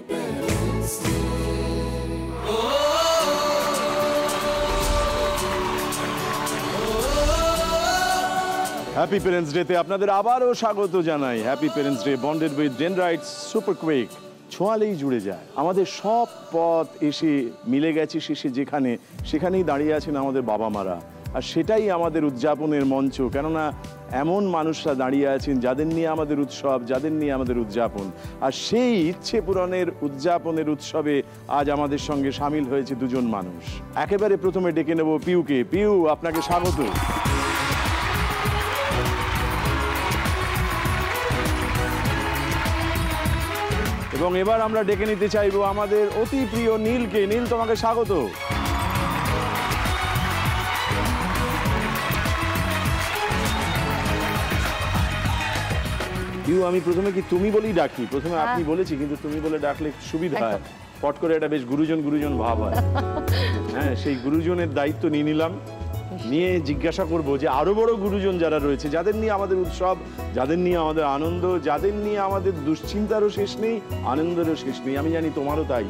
Parents happy parents ডেতে আপনাদের আবারও স্বাগত জানাই। Happy parents day bonded with dendrites super quick. ছোঁয়ালেই জুড়ে যায়। আমাদের সব পথ এসে মিলে গেছে শেষে যেখানে, সেখানেই দাঁড়িয়ে আছেন আমাদের বাবা মারা। আর সেটাই আমাদের উদযাপনের মঞ্চ, কেননা এমন মানুষরা দাঁড়িয়ে আছেন যাদের নিয়ে আমাদের উৎসব, যাদের নিয়ে আমাদের উদযাপন। আর সেই ইচ্ছে পূরণের উদযাপনের উৎসবে আজ আমাদের সঙ্গে সামিল হয়েছে দুজন মানুষ। একেবারে প্রথমে ডেকে নেব পিউকে। পিউ, আপনাকে স্বাগত। এবং এবার আমরা ডেকে নিতে চাইবো আমাদের অতি প্রিয় নীলকে। নীল, তোমাকে স্বাগত। আমি প্রথমে কি তুমি বলেই ডাকি? প্রথমে আপনি বলেছি, কিন্তু তুমি বলে ডাকলে সুবিধা হয়, পট করে এটা বেশ গুরুজন গুরুজন ভাব হয়। হ্যাঁ, সেই গুরুজনের দায়িত্ব নিয়ে নিলাম। নিয়ে জিজ্ঞাসা করব যে আরো বড় গুরুজন যারা রয়েছে, যাদের নিয়ে আমাদের উৎসব, যাদের নিয়ে আমাদের আনন্দ, যাদের নিয়ে আমাদের দুশ্চিন্তারও শেষ নেই, আনন্দেরও শেষ নেই। আমি জানি তোমারও তাই,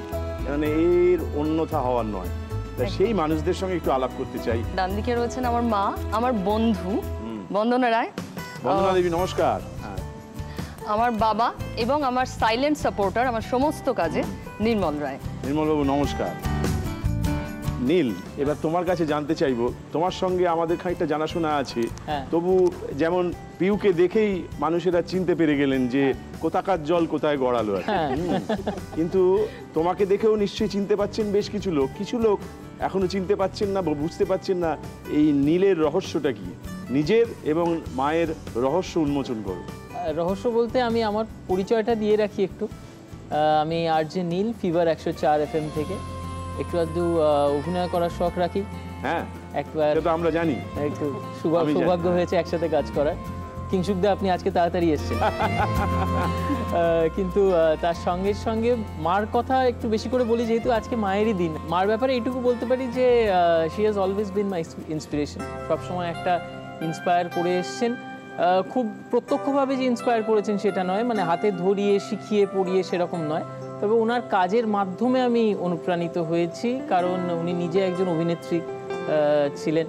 মানে এর অন্যথা হওয়ার নয়। তাই সেই মানুষদের সঙ্গে একটু আলাপ করতে চাই। ডান দিকে রয়েছেন আমার মা, আমার বন্ধু বন্দনা রায়। বন্দনা দেবী, নমস্কার। আমার বাবা এবং আমার সাইলেন্ট সাপোর্টার আমার সমস্ত কাজে নির্মল রায়। নির্মল বাবু, নমস্কার। নীল, এবার তোমার কাছে জানতে চাইবো, তোমার সঙ্গে আমাদের খানিকটা জানাশোনা আছে, তবু যেমন পিউকে দেখেই মানুষেরা চিনতে পেরে গেলেন যে কোথাকার জল কোথায় গড়ালো আর কিন্তু তোমাকে দেখেও নিশ্চয়ই চিনতে পাচ্ছেন বেশ কিছু লোক। কিছু লোক এখনো চিনতে পাচ্ছেন না, বুঝতে পাচ্ছেন না এই নীলের রহস্যটা কি। নিজের এবং মায়ের রহস্য উন্মোচন করো। রহস্য বলতে আমি আমার পরিচয়টা দিয়ে রাখি একটু। আমি আরজে নীল, ফিভার 104 FM থেকে একটু আধটু অভিনয় করার শখ রাখি। হ্যাঁ, একবার তো আমরা জানি, একটু সৌভাগ্য হয়েছে একসাথে কাজ করার। কিংসুকদা, আপনি আজকে তাড়াতাড়ি এসেছেন। কিন্তু তার সঙ্গে সঙ্গে মার কথা একটু বেশি করে বলি, যেহেতু আজকে মায়েরই দিন। মার ব্যাপারে এইটুকু বলতে পারি যে she has always been my inspiration. সবসময় একটা ইন্সপায়ার করে এসছেন। খুব প্রত্যক্ষভাবে যে ইন্সপায়ার করেছেন সেটা নয়, মানে হাতে ধরিয়ে শিখিয়ে পড়িয়ে সেরকম নয়, তবে ওনার কাজের মাধ্যমে আমি অনুপ্রাণিত হয়েছি। কারণ উনি নিজে একজন অভিনেত্রী ছিলেন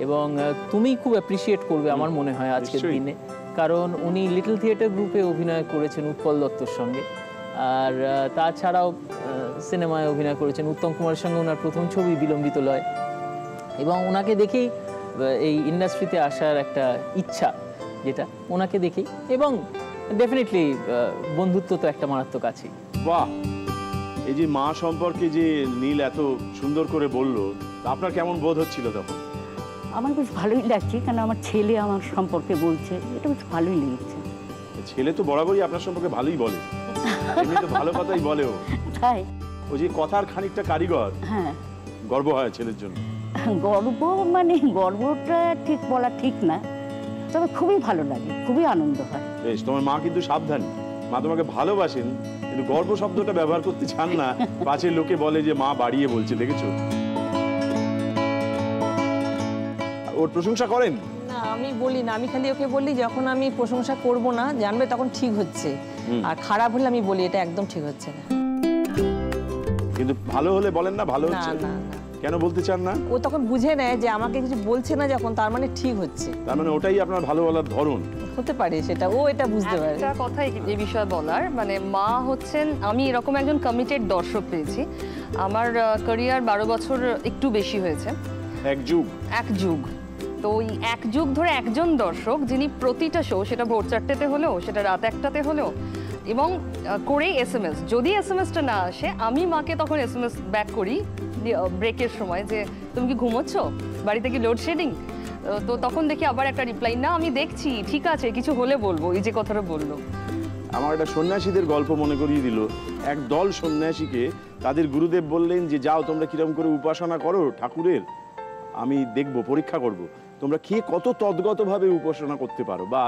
এবং তুমি খুব অ্যাপ্রিসিয়েট করবে আমার মনে হয় আজকের দিনে, কারণ উনি লিটল থিয়েটার গ্রুপে অভিনয় করেছেন উৎপল দত্তর সঙ্গে। আর তাছাড়াও সিনেমায় অভিনয় করেছেন উত্তম কুমারের সঙ্গে। ওনার প্রথম ছবি বিলম্বিত লয়, এবং ওনাকে দেখেই এই ইন্ডাস্ট্রিতে আসার একটা ইচ্ছা, যেটা ওনাকে দেখেই। এবং ডেফিনেটলি বন্ধুত্ব তো একটা মারাত্মক আছেই। বাহ, এই যে মা সম্পর্কে যে নীল এত সুন্দর করে বললো, আপনার কেমন বোধ হচ্ছিল তখন? আমার বেশ ভালোই লাগছে, কারণ আমার ছেলে আমার সম্পর্কে বলছে, এটা বেশ ভালোই লেগেছে। ছেলে তো বরাবরই আপনার সম্পর্কে ভালোই বলে, এমনি তো ভালো কথাই বলেও। তাই ওই যে কথার খানিকটা কারিগর। হ্যাঁ, গর্ব হয় ছেলের জন্য। গর্ব মানে গর্বটা ঠিক বলা ঠিক না, তবে খুবই ভালো লাগে, খুবই আনন্দ হয়। বেশ, তোমার মা কিন্তু সাবধানী। মা তোমাকে ভালোবাসেন, কিন্তু গর্ব শব্দটা ব্যবহার করতে চান না, পাছে লোকে বলে যে মা বাড়িয়ে বলছে। দেখেছো, ওর প্রশংসা করেন না, আমি বলি না। আমি খালি ওকে বলি, যখন আমি প্রশংসা করব না জানবে তখন ঠিক হচ্ছে, আর খারাপ হলে আমি বলি এটা একদম ঠিক হচ্ছে না। কিন্তু ভালো হলে বলেন না ভালো হচ্ছে না, কেন বলতে চান না? ও তখন বুঝে নেয় যে আমাকে কিছু বলছে না যখন, তার মানে ঠিক হচ্ছে। তার মানে ওটাই আপনার ভালো বলার ধরন হতে পারে, সেটা ও এটা বুঝতে পারে। একটা কথা এই বিষয়ে বলার, মানে মা হচ্ছেন, আমি এরকম একজন কমিটেড দর্শক পেয়েছি। আমার ক্যারিয়ার 12 বছর একটু বেশি হয়েছে। এক যুগ। তো ওই এক যুগ ধরে একজন দর্শক, যিনি প্রতিটা শো, সেটা ভোর 4টেতে হলেও, সেটা রাত 1টাতে হলেও, এবং করে SMS, যদি SMSটা না আসে আমি মাকে তখন SMS ব্যাক করি ব্রেকের সময়, যে তুমি কি ঘুমোচ্ছ, বাড়িতে কি লোডশেডিং? তো তখন দেখি আবার একটা রিপ্লাই, না আমি দেখছি, ঠিক আছে, কিছু হলে বলবো। এই যে কথাটা বললো, আমার একটা সন্ন্যাসীদের গল্প মনে করিয়ে দিল। এক দল সন্ন্যাসীকে তাদের গুরুদেব বললেন যে যাও তোমরা কিরম করে উপাসনা করো ঠাকুরের, আমি দেখব, পরীক্ষা করব, তোমরা কে কত তদ্গতভাবে উপাসনা করতে পারো বা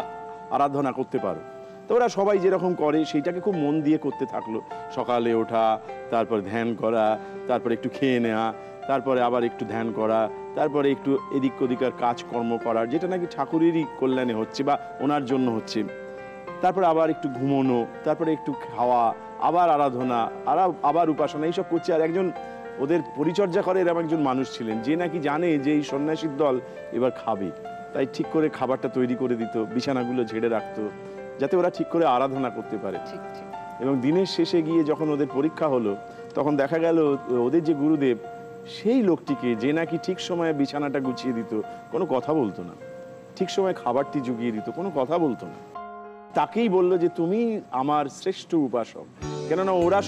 আরাধনা করতে পারো। তো ওরা সবাই যেরকম করে সেইটাকে খুব মন দিয়ে করতে থাকলো। সকালে ওঠা, তারপর ধ্যান করা, তারপর একটু খেয়ে নেওয়া, তারপরে আবার একটু ধ্যান করা, তারপরে একটু এদিক ওদিকার কাজকর্ম করার, যেটা নাকি ঠাকুরেরই কল্যাণে হচ্ছে বা ওনার জন্য হচ্ছে। তারপরে আবার একটু ঘুমোনো, তারপরে একটু খাওয়া, আবার আরাধনা, আবার উপাসনা, এইসব করছে। আর একজন ওদের পরিচর্যা করে এরকম একজন মানুষ ছিলেন যে নাকি জানে যে এই সন্ন্যাসীর দল এবার খাবে, তাই ঠিক করে খাবারটা তৈরি করে দিত, বিছানাগুলো ঝেড়ে রাখতো, যাতে ওরা ঠিক করে আরাধনা করতে পারে। ঠিক ঠিক। এবং দিনের শেষে গিয়ে যখন ওদের পরীক্ষা হলো, তখন দেখা গেল ওদের যে গুরুদেব, সেই লোকটিকে যে নাকি ঠিক সময়ে বিছানাটা গুছিয়ে দিত, কোনো কথা বলতো না, ঠিক সময়ে খাবারটি জুগিয়ে দিত, কোনো কথা বলতো না, তাকেই বললো যে তুমি আমার শ্রেষ্ঠ উপাসক। কেননা ওরা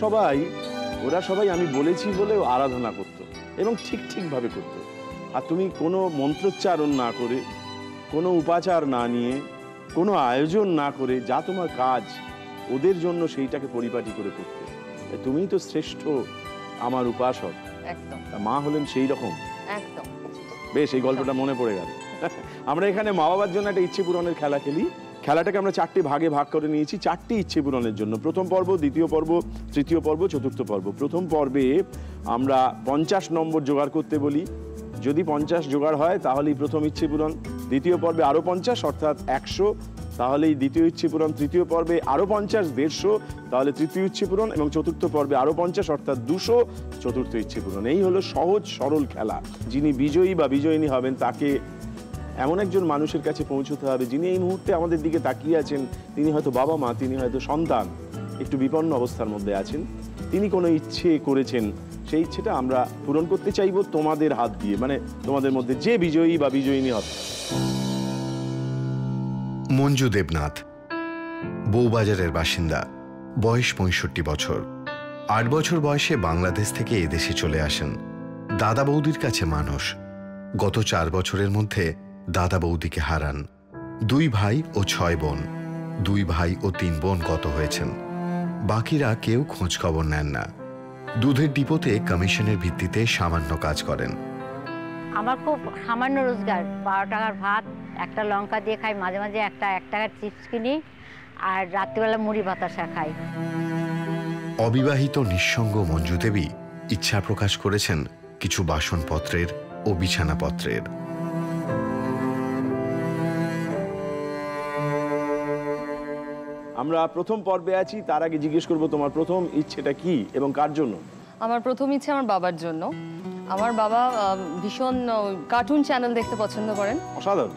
সবাই আমি বলেছি বলে আরাধনা করতো এবং ঠিকভাবে করতো। আর তুমি কোনো মন্ত্রোচ্চারণ না করে, কোনো উপাচার না নিয়ে, কোনো আয়োজন না করে, যা তোমার কাজ ওদের জন্য সেইটাকে পরিপাটি করে করতে, তুমিই তো শ্রেষ্ঠ আমার উপাসক। একদম। মা হলেন সেই রকম। একদম। বেশ, এই গল্পটা মনে পড়ে গেল। আমরা এখানে মা বাবার জন্য একটা ইচ্ছে পূরণের খেলা খেলি। খেলাটাকে আমরা 4টে ভাগে ভাগ করে নিয়েছি, 4টি ইচ্ছে পূরণের জন্য। প্রথম পর্ব, দ্বিতীয় পর্ব, তৃতীয় পর্ব, চতুর্থ পর্ব। প্রথম পর্বে আমরা 50 নম্বর জোগাড় করতে বলি। যদি 50 জোগাড় হয় তাহলেই প্রথম ইচ্ছে পূরণ। দ্বিতীয় পর্বে আরো 50 অর্থাৎ 100, তাহলেই দ্বিতীয় ইচ্ছে পূরণ। তৃতীয় পর্বে আরো 50, 150, তাহলে তৃতীয় ইচ্ছে পূরণ। এবং চতুর্থ পর্বে আরো 50 অর্থাৎ 200, চতুর্থ ইচ্ছে পূরণ। এই হলো সহজ সরল খেলা। যিনি বিজয়ী বা বিজয়িনী হবেন তাকে এমন একজন মানুষের কাছে পৌঁছতে হবে যিনি এই মুহূর্তে আমাদের দিকে তাকিয়ে আছেন। তিনি হয়তো বাবা মা, তিনি হয়তো সন্তান, একটু বিপন্ন অবস্থার মধ্যে আছেন। তিনি কোনো ইচ্ছে করেছেন, সেই ইচ্ছেটা আমরা পূরণ করতে চাইব তোমাদের হাত দিয়ে, মানে তোমাদের মধ্যে যে বিজয়ী বা বিজয়িনী হবে। মঞ্জু দেবনাথ, বউবাজারের বাসিন্দা, বয়স 65 বছর। 8 বছর বয়সে বাংলাদেশ থেকে এদেশে চলে আসেন। দাদা বৌদির কাছে মানুষ। গত 4 বছরের মধ্যে দাদা বৌদিকে হারান। 2 ভাই ও 6 বোন। 2 ভাই ও 3 বোন গত হয়েছেন। বাকিরা কেউ খোঁজ খবর নেন না। দুধের ডিপোতে কমিশনের ভিত্তিতে সামান্য কাজ করেন। আমার খুব সামান্য রোজগার, 12 টাকার ভাত, একটা লঙ্কা দিয়ে খাই, মাঝে মাঝে 1 টাকার চিপস কিনি, আর রাত্রিবেলা মুড়ি বাতাসা খাই। অবিবাহিত নিঃসঙ্গ মঞ্জু দেবী ইচ্ছা প্রকাশ করেছেন কিছু বাসনপত্রের ও বিছানাপত্রের। আমরা প্রথম পর্বে আছি, তার আগে জিজ্ঞেস করব তোমার প্রথম ইচ্ছেটা কি এবং কার জন্য? আমার প্রথম ইচ্ছে আমার বাবার জন্য। আমার বাবা ভীষণ কার্টুন চ্যানেল দেখতে পছন্দ করেন। অসাধারণ।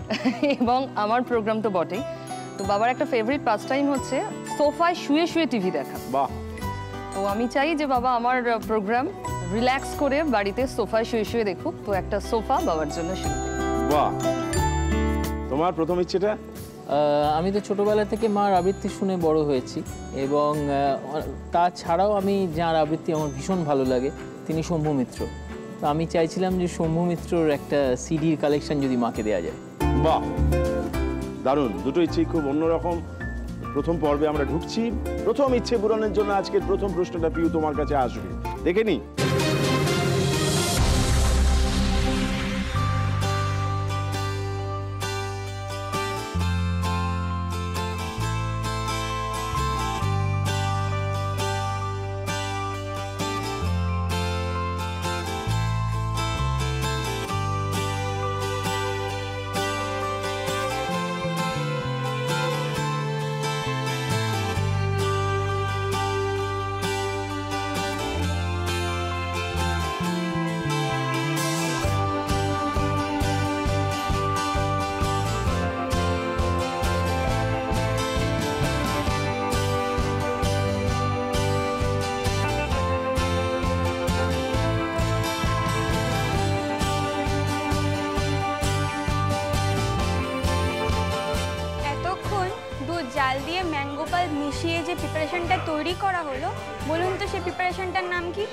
এবং আমার প্রোগ্রাম তো বটেই। তো বাবার একটা ফেভারিট পাস টাইম হচ্ছে সোফায় শুয়ে শুয়ে টিভি দেখা। বাহ। তো আমি চাই যে বাবা আমার প্রোগ্রাম রিল্যাক্স করে বাড়িতে সোফায় শুয়ে শুয়ে দেখুক। তো একটা সোফা বাবার জন্য শুনতে। বাহ। তোমার প্রথম ইচ্ছেটা? আমি তো ছোটবেলা থেকে মার আবৃত্তি শুনে বড় হয়েছি এবং তাছাড়াও আমি যার আবৃত্তি আমার ভীষণ ভালো লাগে তিনি শম্ভু মিত্র। তো আমি চাইছিলাম যে শম্ভু মিত্রর একটা সিডির কালেকশন যদি মাকে দেওয়া যায়। বাহ, দারুণ। দুটো ইচ্ছেই খুব অন্যরকম। প্রথম পর্বে আমরা ঢুকছি। প্রথম ইচ্ছে পূরণের জন্য আজকের প্রথম প্রশ্নটা পিউ তোমার কাছে আসবে, দেখে নি। জাল দিয়ে ম্যাঙ্গো পাল্প মিশিয়ে যে প্রিপারেশনটা তৈরি করা হলো, বলুন তো সেই প্রিপারেশনটার নাম কি?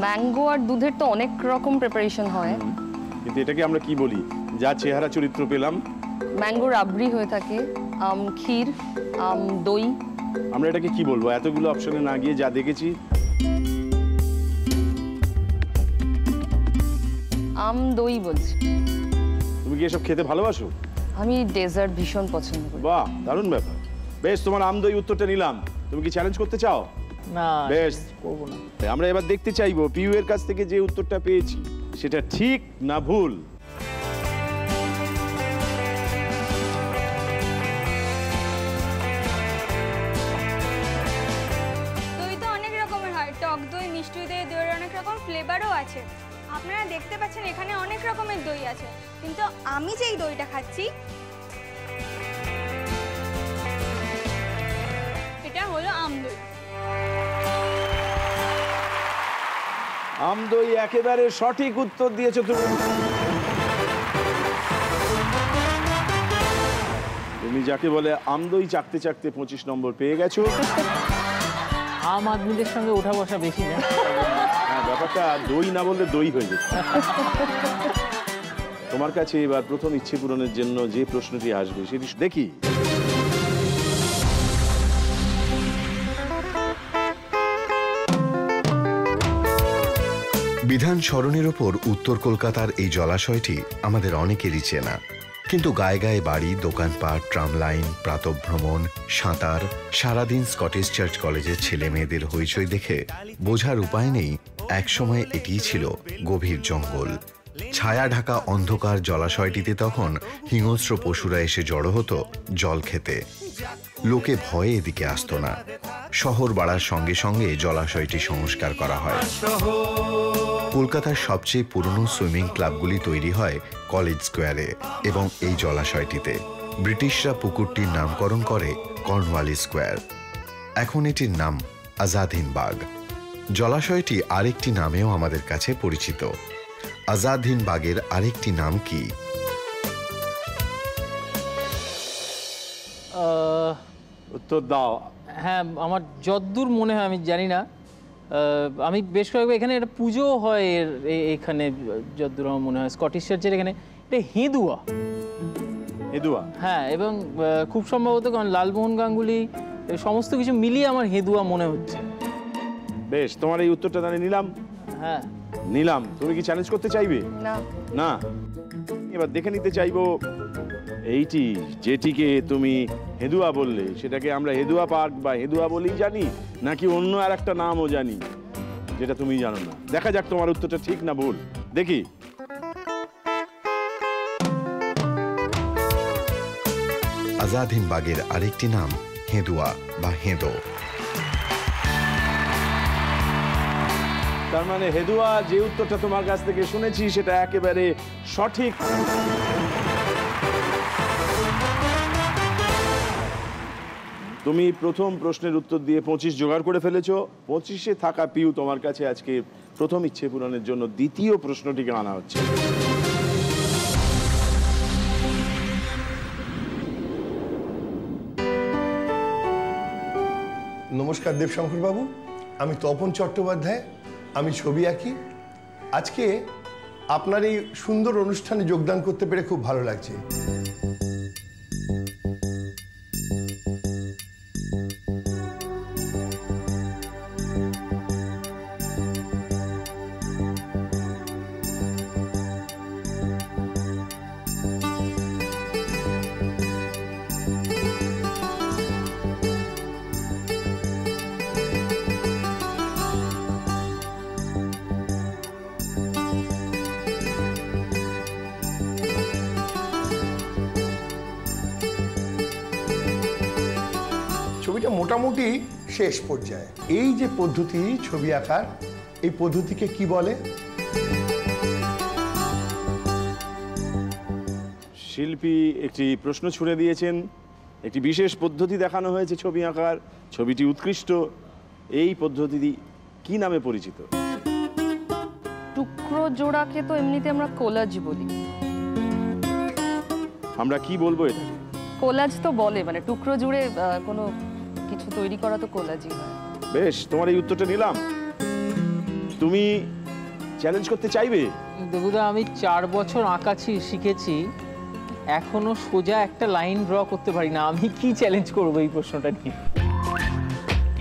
ম্যাঙ্গো আর দুধের তো অনেক রকম প্রিপারেশন হয়, কিন্তু এটাকে আমরা কি বলি? যা চেহারা চরিত্র পেলাম, ম্যাঙ্গো রাবড়ি হয়ে থাকে, আম ক্ষীর, আম দই। আমরা এটাকে কি বলবো? এতগুলো অপশনে না গিয়ে যা দেখেছি, আম দই বলছি। তুমি কি এসব খেতে ভালোবাসো? আমি ডেজার্ট ভীষণ পছন্দ করি। বাহ, দারুণ ব্যাপার। বেশ, তোমার আম দই উত্তরটা নিলাম। তুমি কি চ্যালেঞ্জ করতে চাও? না, বেশ, করবো না। আমরা এবার দেখতে চাইবো পিউ এর কাছ থেকে যে উত্তরটা পেয়েছি সেটা ঠিক না ভুল। রকম ফ্লেভারও আছে। আপনারা দেখতে পাচ্ছেন এখানে অনেক রকমের দই আছে, কিন্তু আমি যেই দইটা খাচ্ছি এটা হলো আমদই। আমদই একেবারে সঠিক উত্তর দিয়েছো তুমি। তুমি যাকে বলে আমদই চাকতে চাকতে 25 নম্বর পেয়ে গেছো। আম আদমিদের সঙ্গে ওঠা বসা বেশি না। হ্যাঁ, ব্যাপারটা দই না বললে দই হয়ে যেত। তোমার কাছে এবার প্রথম ইচ্ছে পূরণের জন্য যে প্রশ্নটি আসবে সেটি দেখি। বিধান সরণির ওপর উত্তর কলকাতার এই জলাশয়টি আমাদের অনেকেরই চেনা, কিন্তু গায়ে গায়ে বাড়ি, দোকানপাট, ট্রাম লাইন, প্রাতঃভ্রমণ, সাঁতার, সারাদিন স্কটিশ চার্চ কলেজের ছেলে মেয়েদের হইচই দেখে বোঝার উপায় নেই একসময় এটিই ছিল গভীর জঙ্গল। ছায়া ঢাকা অন্ধকার জলাশয়টিতে তখন হিংস্র পশুরা এসে জড়ো হতো জল খেতে। লোকে ভয়ে এদিকে আসতো না। শহর বাড়ার সঙ্গে সঙ্গে জলাশয়টি সংস্কার করা হয়। কলকাতার সবচেয়ে পুরনো সুইমিং ক্লাবগুলি তৈরি হয় কলেজ স্কোয়ারে এবং এই জলাশয়টিতে। ব্রিটিশরা পুকুরটির নামকরণ করে কর্নওয়ালিস স্কোয়ার। এখন এটির নাম আজাদ হিন্দ বাগ। জলাশয়টি আরেকটি নামেও আমাদের কাছে পরিচিত। আজাদ হিন্দ বাগের আরেকটি নাম কি? উত্তর দাও। হ্যাঁ, আমার যদ্দূর মনে হয়, আমি জানি না, আমি বেশ কয়েকবার এখানে একটা পুজো হয় এখানে, যদ্দূর আমার মনে হয় স্কটিশ চার্চের এখানে, এটা হেদুয়া। হেদুয়া? হ্যাঁ, এবং খুব সম্ভবত কারণ লালমোহন গাঙ্গুলি সমস্ত কিছু মিলিয়ে আমার হেদুয়া মনে হচ্ছে। বেশ, তোমার এই উত্তরটা তাহলে নিলাম। হ্যাঁ, নিলাম। তুমি কি চ্যালেঞ্জ করতে চাইবে? না না। এবার দেখে নিতে চাইবো এইটি যেটিকে তুমি হেদুয়া বললে সেটাকে আমরা হেদুয়া পার্ক বা হেদুয়া বলেই জানি, নাকি অন্য আর একটা নামও জানি যেটা তুমি জানো না। দেখা যাক তোমার উত্তরটা ঠিক না ভুল। দেখি। আজাদ হিন্দ বাগের আরেকটি নাম হেদুয়া বা হেদো। তার মানে হেদুয়া যে উত্তরটা তোমার কাছ থেকে শুনেছি সেটা একেবারে সঠিক। তুমি প্রথম প্রশ্নের উত্তর দিয়ে 25 জোগাড় করে ফেলেছো। 25-এ থাকা পিউ তোমার কাছে আজকে প্রথম ইচ্ছে পূরণের জন্য দ্বিতীয় প্রশ্নটিকে আনা হচ্ছে। নমস্কার দেবশঙ্কর বাবু, আমি তপন চট্টোপাধ্যায়, আমি ছবি আঁকি। আজকে আপনার এই সুন্দর অনুষ্ঠানে যোগদান করতে পেরে খুব ভালো লাগছে। ছবিটা মোটামুটি শেষ পর্যায়ে। এই যে পদ্ধতি ছবি আঁকার, এই পদ্ধতিকে কি বলে? শিল্পী একটি প্রশ্ন ছুড়ে দিয়েছেন, একটি বিশেষ পদ্ধতি দেখানো হয়েছে ছবি আঁকার। ছবিটি উৎকৃষ্ট। এই পদ্ধতি কি নামে পরিচিত? টুকরো জোড়াকে তো এমনিতে আমরা কোলাজ বলি। আমরা কি বলবো এটাকে? কোলাজ তো বলে, মানে টুকরো জুড়ে কোনো কিছু তৈরি করা তো কোলাজই হয়। বেশ, তোমার এই উত্তরটা নিলাম। তুমি চ্যালেঞ্জ করতে চাইবে? দেবুদা, আমি 4 বছর আঁকা শিখেছি, এখনো সোজা একটা লাইন ড্র করতে পারি না। আমি কি চ্যালেঞ্জ করবো এই প্রশ্নটা নিয়ে?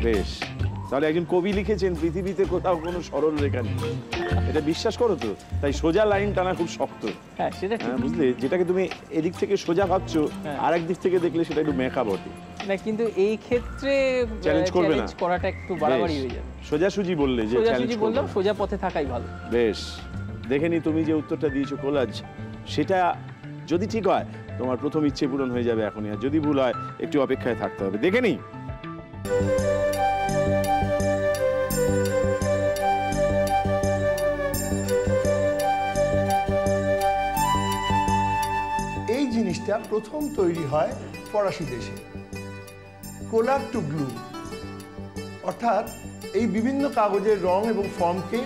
বেশ, তাহলে একজন কবি লিখেছেন পৃথিবীতে কোথাও কোনো সরল রেখা নেই, এটা বিশ্বাস করো তো? তাই সোজা লাইন টানা খুব শক্ত। হ্যাঁ, সেটা ঠিক। বুঝলে, যেটাকে তুমি এদিক থেকে সোজা ভাবছো আর এক দিক থেকে দেখলে সেটা একটু মেকা বটে না, কিন্তু এই ক্ষেত্রে চ্যালেঞ্জ করবে না, করাটা একটু বাড়াবাড়ি হয়ে যাবে। সোজাসুজি বললে যে চ্যালেঞ্জ বললাম, সোজা পথে থাকাই ভালো। বেশ, দেখে নি তুমি যে উত্তরটা দিয়েছো কোলাজ, সেটা যদি ঠিক হয় তোমার প্রথম ইচ্ছে পূরণ হয়ে যাবে এখনই, আর যদি ভুল হয় একটু অপেক্ষায় থাকতে হবে। দেখে নি। কাগজটা প্রথম তৈরি হয় ফরাসি দেশে। কোলার টু গ্লু, অর্থাৎ এই বিভিন্ন কাগজের রং এবং ফর্মকে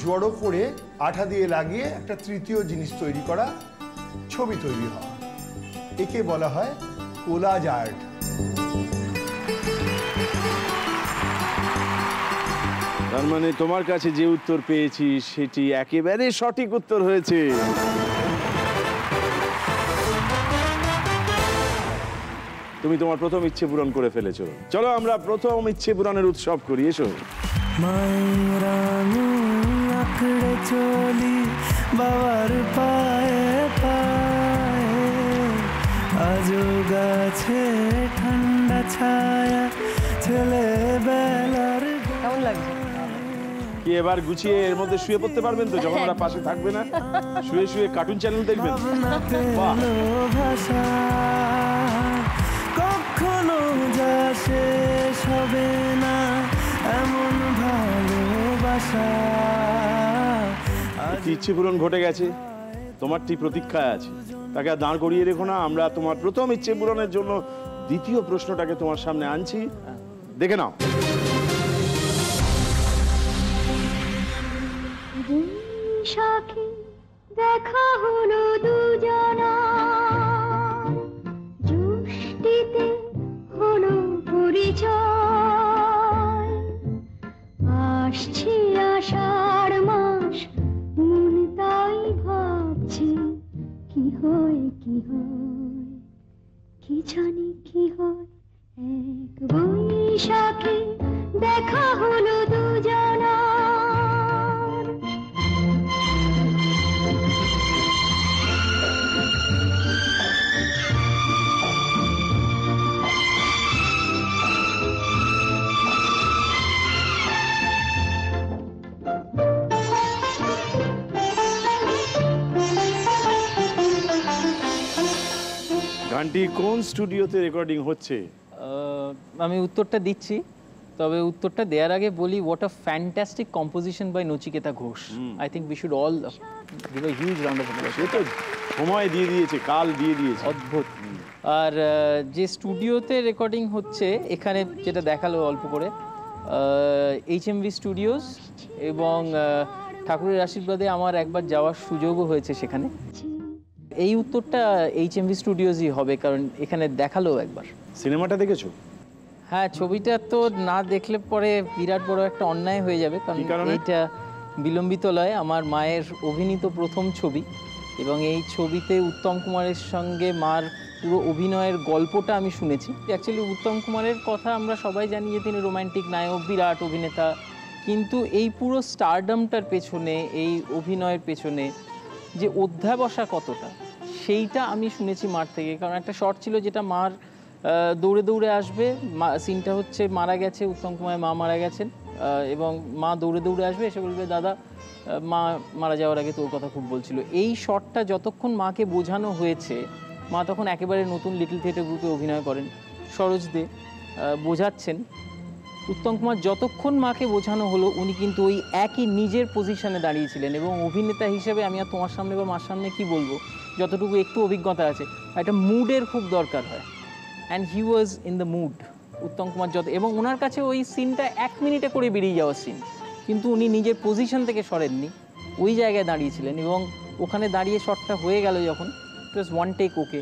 জড়ো করে আঠা দিয়ে লাগিয়ে একটা তৃতীয় জিনিস তৈরি করা, ছবি তৈরি হওয়া, একে বলা হয় কোলাজ আর্ট। তার মানে তোমার কাছে যে উত্তর পেয়েছি সেটি একেবারে সঠিক উত্তর হয়েছে। তুমি তোমার প্রথম ইচ্ছে পূরণ করে ফেলেছো। চলো আমরা প্রথম ইচ্ছে পূরণের উৎসব করি, এসো। আঁকড়ে চলি বাবার পায়ে পায়ে, আজও গাছে ঠান্ডা ছায়া ছেলেবেলার। কেমন লাগছে? কি এবার গুছিয়ে এর মধ্যে শুয়ে পড়তে পারবেন তো, যখন ওরা পাশে থাকবে না? শুয়ে শুয়ে কার্টুন চ্যানেল দেখবেন। ভাষা কখনো যা শেষ হবে না এমন ভালোবাসা। ইচ্ছে পূরণ ঘটে গেছে, তোমারটি প্রতীক্ষায় আছে, তাকে আর দাঁড় করিয়ে রেখো না। আমরা তোমার প্রথম ইচ্ছে পূরণের জন্য দ্বিতীয় প্রশ্নটাকে তোমার সামনে আনছি, দেখে নাও। দেখা হলো দুজনা, জুষ্টিতে হলো পরিচয়, আসছে আষাঢ় মাস, মন তাই ভাবছে কি হয় কি হয়, কি জানি কি হয়। এক বৈশাখে দেখা হলো দুজনা। গানটি কোন স্টুডিওতে রেকর্ডিং হচ্ছে? আমি উত্তরটা দিচ্ছি, তবে উত্তরটা দেওয়ার আগে বলি, what a fantastic composition by Nachiketa Ghosh. I think we should all give a huge round of applause. সে তো সময় দিয়ে দিয়েছে, কাল দিয়ে দিয়েছে, অদ্ভুত। আর যে স্টুডিওতে রেকর্ডিং হচ্ছে এখানে, যেটা দেখালো অল্প করে, HMV স্টুডিওস, এবং ঠাকুরের আশীর্বাদে আমার একবার যাওয়ার সুযোগও হয়েছে সেখানে। এই উত্তরটা HMV স্টুডিওজই হবে, কারণ এখানে দেখালো একবার। সিনেমাটা দেখেছো? হ্যাঁ, ছবিটা তো না দেখলে পরে বিরাট বড় একটা অন্যায় হয়ে যাবে, কারণ এইটা বিলম্বিত লয় আমার মায়ের অভিনীত প্রথম ছবি, এবং এই ছবিতে উত্তম কুমারের সঙ্গে মার পুরো অভিনয়ের গল্পটা আমি শুনেছি। অ্যাকচুয়ালি উত্তম কুমারের কথা আমরা সবাই জানি যে তিনি রোম্যান্টিক নায়ক, বিরাট অভিনেতা, কিন্তু এই পুরো স্টারডামটার পেছনে, এই অভিনয়ের পেছনে যে অধ্যাবসা কতটা, সেইটা আমি শুনেছি মার থেকে। কারণ একটা শট ছিল যেটা মার দৌড়ে দৌড়ে আসবে, সিনটা হচ্ছে মারা গেছে, উত্তম কুমারের মা মারা গেছেন, এবং মা দৌড়ে দৌড়ে আসবে, এসে বলবে দাদা মা মারা যাওয়ার আগে তোর কথা খুব বলছিল। এই শটটা যতক্ষণ মাকে বোঝানো হয়েছে, মা তখন একেবারে নতুন লিটল থিয়েটার গ্রুপে অভিনয় করেন, সরোজ দে বোঝাচ্ছেন। উত্তম কুমার যতক্ষণ মাকে বোঝানো হলো, উনি কিন্তু ওই একই নিজের পজিশনে দাঁড়িয়েছিলেন, এবং অভিনেতা হিসেবে আমি আর তোমার সামনে বা মার সামনে কি বলবো, যতটুকু একটু অভিজ্ঞতা আছে, একটা মুডের খুব দরকার হয়, and he was in the mood Uttam Kumar এবং ওনার কাছে ওই সিনটা 1 মিনিটে করে বেরিয়ে যাওয়ার সিন, কিন্তু উনি নিজের পজিশন থেকে সরেননি, ওই জায়গায় দাঁড়িয়েছিলেন, এবং ওখানে দাঁড়িয়ে শটটা হয়ে গেল যখন, ইট ওয়াজ ওয়ান টেক ওকে।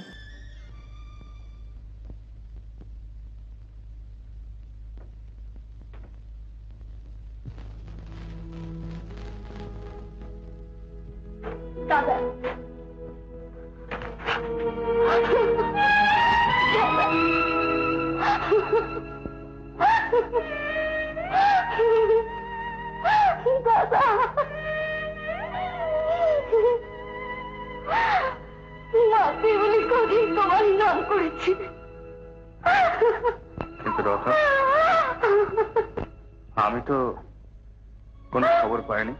কিন্তু রথা, আমি তো কোনো খবর পাইনি।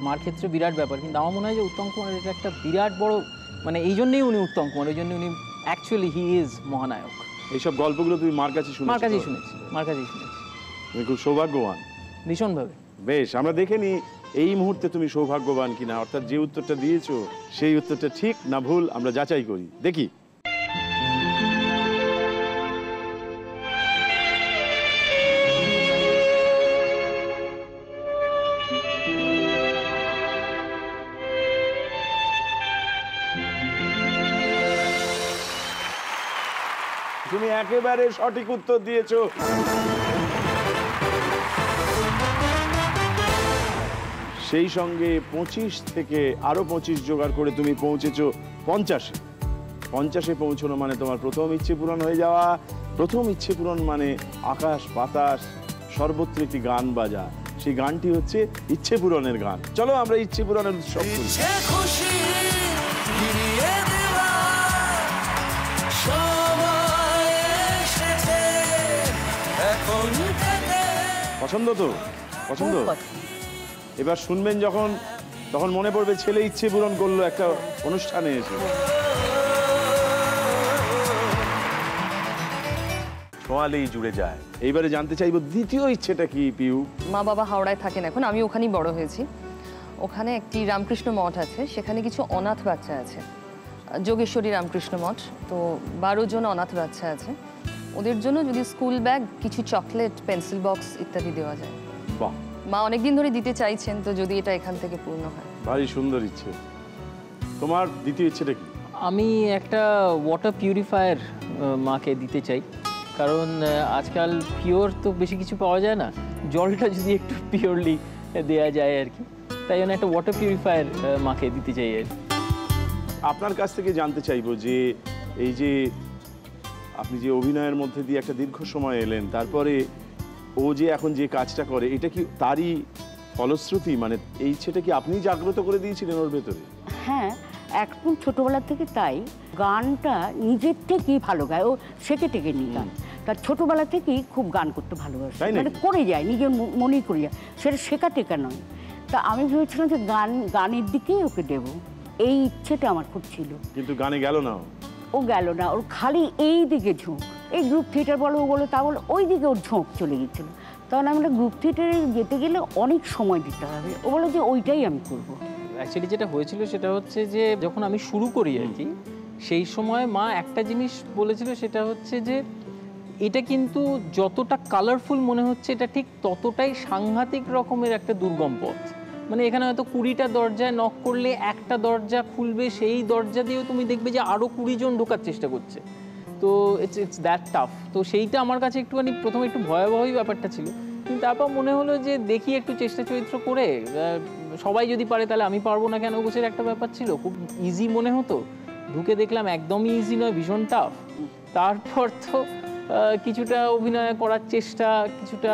মার ক্ষেত্রে বিরাট ব্যাপার, কিন্তু আমার মনে হয় যে উত্তম কুমারের এটা একটা বিরাট বড়, মানে এই জন্যই উনি উত্তম কুমার, এই জন্য উনি অ্যাকচুয়ালি হি ইজ মহানায়ক। এইসব গল্পগুলো তুমি মার কাছে শুনেছো? মার কাছেই শুনেছি, মার কাছেই শুনেছি। তুমি খুব সৌভাগ্যবান। ভীষণভাবে। বেশ, আমরা দেখে নিই এই মুহূর্তে তুমি সৌভাগ্যবান কিনা, অর্থাৎ যে উত্তরটা দিয়েছো সেই উত্তরটা ঠিক না ভুল আমরা যাচাই করি। দেখি। তুমি একেবারে সঠিক উত্তর দিয়েছো। সেই সঙ্গে 25 থেকে আরো 25 জোগাড় করে তুমি পৌঁছেছো 50-এ। 50-এ পৌঁছানো মানে তোমার প্রথম ইচ্ছে পূরণ হয়ে যাওয়া। প্রথম ইচ্ছে পূরণ মানে আকাশ বাতাস সর্বত্র একটি গান বাজা। সেই গানটি হচ্ছে ইচ্ছে পূরণের গান। চলো আমরা ইচ্ছে পূরণের উৎসব করি। পছন্দ তো? পছন্দ? এবার শুনবেন যখন, তখন মনে পড়বে ছেলে ইচ্ছে পূরণ করলো একটা অনুষ্ঠানে এসে। ছোঁয়ালেই জুড়ে যায়। এইবারে জানতে চাইবো দ্বিতীয় ইচ্ছেটা কি পিউ? মা বাবা হাওড়ায় থাকেন এখন, আমি ওখানেই বড় হয়েছি। ওখানে একটি রামকৃষ্ণ মঠ আছে, সেখানে কিছু অনাথ বাচ্চা আছে, যোগেশ্বরী রামকৃষ্ণ মঠ। তো 12 জন অনাথ বাচ্চা আছে, ওদের জন্য যদি স্কুল ব্যাগ, কিছু চকলেট, পেন্সিল বক্স ইত্যাদি দেওয়া যায়। বাহ, মা অনেকদিন ধরে দিতে চাইছেন, তো যদি এটা এখান থেকে পূর্ণ হয়। ভারী সুন্দর ইচ্ছে। তোমার দ্বিতীয় ইচ্ছেটা কি? আমি একটা ওয়াটার পিউরিফায়ার মাকে দিতে চাই, কারণ আজকাল পিওর তো বেশি কিছু পাওয়া যায় না, জলটা যদি একটু পিওরলি দেওয়া যায় আর কি, তাই জন্য একটা ওয়াটার পিউরিফায়ার মাকে দিতে চাই আর কি। আপনার কাছ থেকে জানতে চাইবো যে এই যে আপনি যে অভিনয়ের মধ্যে দিয়ে একটা দীর্ঘ সময় এলেন, তারপরে ও যে এখন যে কাজটা করে, এটা কি তারই ফলশ্রুতি? মানে এই ইচ্ছেটা কি আপনি জাগ্রত করে দিয়েছিলেন ওর ভেতরে? হ্যাঁ, একদম ছোটবেলা থেকে তাই। গানটা নিজের থেকেই ভালো গায়, ও শেখে টেকে নি গান। তার ছোটবেলা থেকেই খুব গান করতে ভালোবাসে, মানে করে যায়, নিজের মনেই করে যায়, সেটা শেখা টেকা নয়। তা আমি ভেবেছিলাম যে গানের দিকেই ওকে দেব, এই ইচ্ছেটা আমার খুব ছিল। কিন্তু গানে গেল না, ও গেল না, ওর খালি এই দিকে ঝোঁক, এই গ্রুপ থিয়েটার বলো, ও বলো, তা বলো, ওই দিকে ওর ঝোঁক চলে গেছিল। তখন আমরা গ্রুপ থিয়েটারে যেতে গেলে অনেক সময় দিতে হবে, ও বলে যে ওইটাই আমি করবো। অ্যাকচুয়ালি যেটা হয়েছিল সেটা হচ্ছে যে যখন আমি শুরু করি আর কি, সেই সময় মা একটা জিনিস বলেছিল, সেটা হচ্ছে যে এটা কিন্তু যতটা কালারফুল মনে হচ্ছে, এটা ঠিক ততটাই সাংঘাতিক রকমের একটা দুর্গম পথ। মানে এখানে হয়তো 20টা দরজায় নক করলে একটা দরজা খুলবে, সেই দরজা দিয়েও তুমি দেখবে যে আরও 20 জন ঢোকার চেষ্টা করছে। তো ইটস দ্যাট টাফ। তো সেইটা আমার কাছে একটুখানি প্রথমে একটু ভয়াবহই ব্যাপারটা ছিল, কিন্তু তারপর মনে হলো যে দেখি একটু চেষ্টা চরিত্র করে, সবাই যদি পারে তাহলে আমি পারবো না কেন, গোছের একটা ব্যাপার ছিল, খুব ইজি মনে হতো। ঢুকে দেখলাম একদমই ইজি নয়, ভীষণ টাফ। তারপর তো কিছুটা অভিনয় করার চেষ্টা, কিছুটা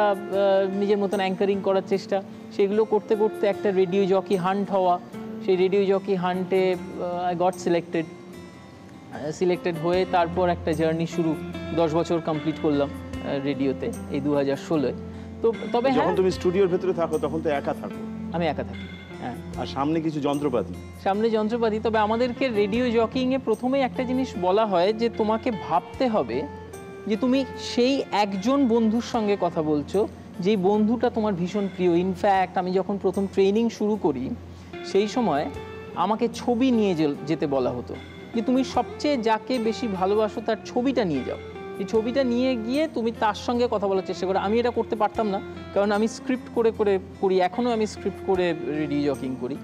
নিজের মতন অ্যাঙ্কারিং করার চেষ্টা, সেগুলো করতে করতে একটা রেডিও জকি হান্ট হওয়া, সেই রেডিও জকি হান্টে আই গট সিলেক্টেড হয়ে তারপর একটা জার্নি শুরু। 10 বছর কমপ্লিট করলাম রেডিওতে এই 2016-এ। তো তবে যখন তুমি স্টুডিওর ভেতরে থাকো তখন তো একা থাকো? আমি একা থাকি, হ্যাঁ। আর সামনে কিছু যন্ত্রপাতি? সামনে যন্ত্রপাতি। তবে আমাদেরকে রেডিও জকিংয়ে প্রথমেই একটা জিনিস বলা হয় যে তোমাকে ভাবতে হবে যে তুমি সেই একজন বন্ধুর সঙ্গে কথা বলছো, যেই বন্ধুটা তোমার ভীষণ প্রিয়। ইনফ্যাক্ট আমি যখন প্রথম ট্রেনিং শুরু করি, সেই সময় আমাকে ছবি নিয়ে যেতে বলা হতো, যে তুমি সবচেয়ে যাকে বেশি ভালোবাসো তার ছবিটা নিয়ে যাও, এই ছবিটা নিয়ে গিয়ে তুমি তার সঙ্গে কথা বলার চেষ্টা করো। আমি এটা করতে পারতাম না, কারণ আমি স্ক্রিপ্ট করে করি, এখনও আমি স্ক্রিপ্ট করে রেডিও জকিং করি।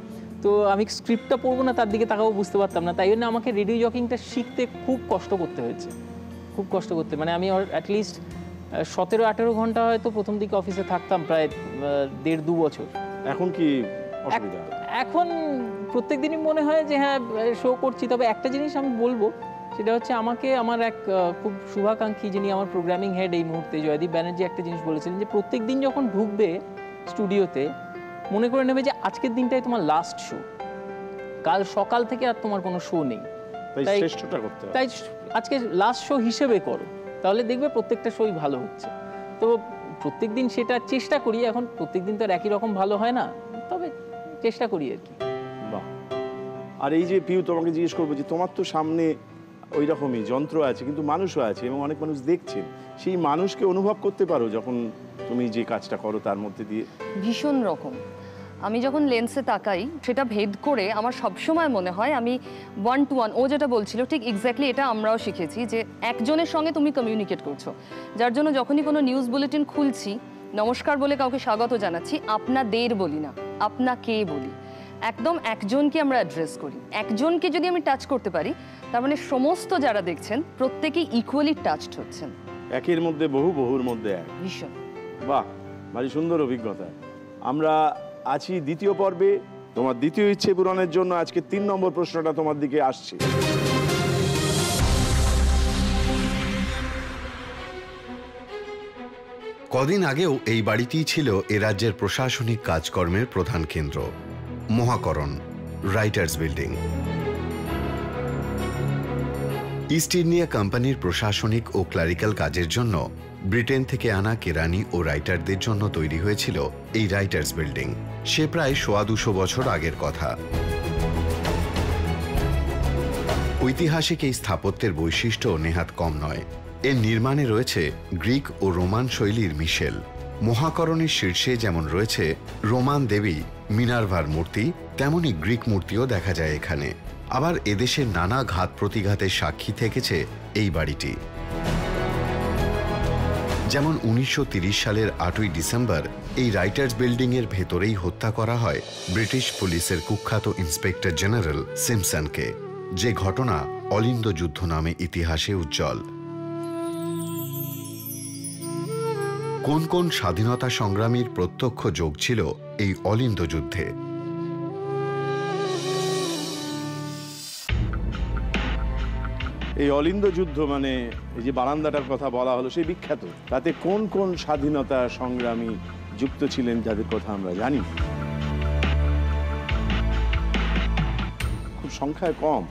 তো আমি স্ক্রিপ্টটা পড়বো না, তার দিকে তাকাও বুঝতে পারতাম না, তাই জন্য আমাকে রেডিও জকিংটা শিখতে খুব কষ্ট করতে হয়েছে, খুব কষ্ট করতে। মানে আমি অ্যাটলিস্ট 17-18 ঘন্টা হয়তো প্রথম দিকে অফিসে থাকতাম, প্রায় 1.5-2 বছর। এখন কি অসুবিধা? এখন প্রত্যেক দিনই মনে হয় যে হ্যাঁ শো করছি। তবে একটা জিনিস আমি বলবো, সেটা হচ্ছে আমাকে আমার এক খুব শুভাকাঙ্ক্ষী, যিনি আমার প্রোগ্রামিং হেড এই মুহূর্তে, জয়দীপ ব্যানার্জি, একটা জিনিস বলেছিলেন যে প্রত্যেক দিন যখন ঢুকবে স্টুডিওতে মনে করে নেবে যে আজকের দিনটাই তোমার লাস্ট শো, কাল সকাল থেকে আর তোমার কোনো শো নেই, তাই চেষ্টাটা করতে হবে, তাই আজকে লাস্ট শো হিসেবে করো, তাহলে দেখবে প্রত্যেকটা শোই ভালো হচ্ছে। তো প্রত্যেক দিন সেটা চেষ্টা করি। এখন প্রত্যেক দিন তো আর একই রকম ভালো হয় না, তবে চেষ্টা করি আর কি। বাহ। আর এই যে পিউ, তোমাকে জিজ্ঞেস করবো যে তোমার তো সামনে ওই রকমই যন্ত্র আছে, কিন্তু মানুষও আছে এবং অনেক মানুষ দেখছেন, সেই মানুষকে অনুভব করতে পারো যখন তুমি যে কাজটা করো তার মধ্যে দিয়ে? ভীষণ রকম। আমি যখন লেন্সে তাকাই সেটা ভেদ করে আমার সবসময় মনে হয় আমি 1 to 1, ও যেটা বলছিল ঠিক এক্স্যাক্টলি এটা আমরাও শিখেছি, যে একজনের সঙ্গে তুমি কমিউনিকেট করছো, যার জন্য যখনই কোনো নিউজ বুলেটিন খুলছি, নমস্কার বলে কাউকে স্বাগত জানাচ্ছি, আপনাদের বলি না, আপনাকে বলি। একদম একজনকে আমরা অ্যাড্রেস করি। একজনকে যদি আমি টাচ করতে পারি, তার মানে সমস্ত যারা দেখছেন প্রত্যেকেই ইকুয়ালি টাচড হচ্ছেন। একের মধ্যে বহু, বহুর মধ্যে এক। ভীষণ। বাহ, ভারী সুন্দর অভিজ্ঞতা। আমরা আছি দ্বিতীয় পর্বে। তোমার দ্বিতীয় ইচ্ছে পূরণের জন্য আজকে 3 নম্বর প্রশ্নটা তোমার দিকে আসছে। কদিন আগেও এই বাড়িটিই ছিল এ রাজ্যের প্রশাসনিক কাজকর্মের প্রধান কেন্দ্র, মহাকরণ রাইটার্স বিল্ডিং। ইস্ট ইন্ডিয়া কোম্পানির প্রশাসনিক ও ক্লারিক্যাল কাজের জন্য ব্রিটেন থেকে আনা কেরানি ও রাইটারদের জন্য তৈরি হয়েছিল এই রাইটার্স বিল্ডিং। সে প্রায় 250 বছর আগের কথা। ঐতিহাসিক এই স্থাপত্যের বৈশিষ্ট্য নেহাত কম নয়। এর নির্মাণে রয়েছে গ্রিক ও রোমান শৈলীর মিশেল। মহাকরণের শীর্ষে যেমন রয়েছে রোমান দেবী মিনার্ভার মূর্তি, তেমনি গ্রিক মূর্তিও দেখা যায় এখানে। আবার এদেশের নানা ঘাত প্রতিঘাতের সাক্ষী থেকেছে এই বাড়িটি। যেমন 1930 সালের 8ই ডিসেম্বর এই রাইটার্স বিল্ডিং এর ভেতরেই হত্যা করা হয় ব্রিটিশ পুলিশের কুখ্যাত ইন্সপেক্টর জেনারেল সিমসনকে, যে ঘটনা অলিন্দ যুদ্ধ নামে ইতিহাসে উজ্জ্বল। কোন কোন স্বাধীনতা সংগ্রামীর প্রত্যক্ষ যোগ ছিল এই অলিন্দ যুদ্ধে? এই অলিন্দ যুদ্ধ মানে এই যে বারান্দাটার কথা বলা হলো, সেই বিখ্যাত, তাতে কোন কোন স্বাধীনতা সংগ্রামী যুক্ত ছিলেন যাদের কথা আমরা জানি? খুব সংখ্যায় কম,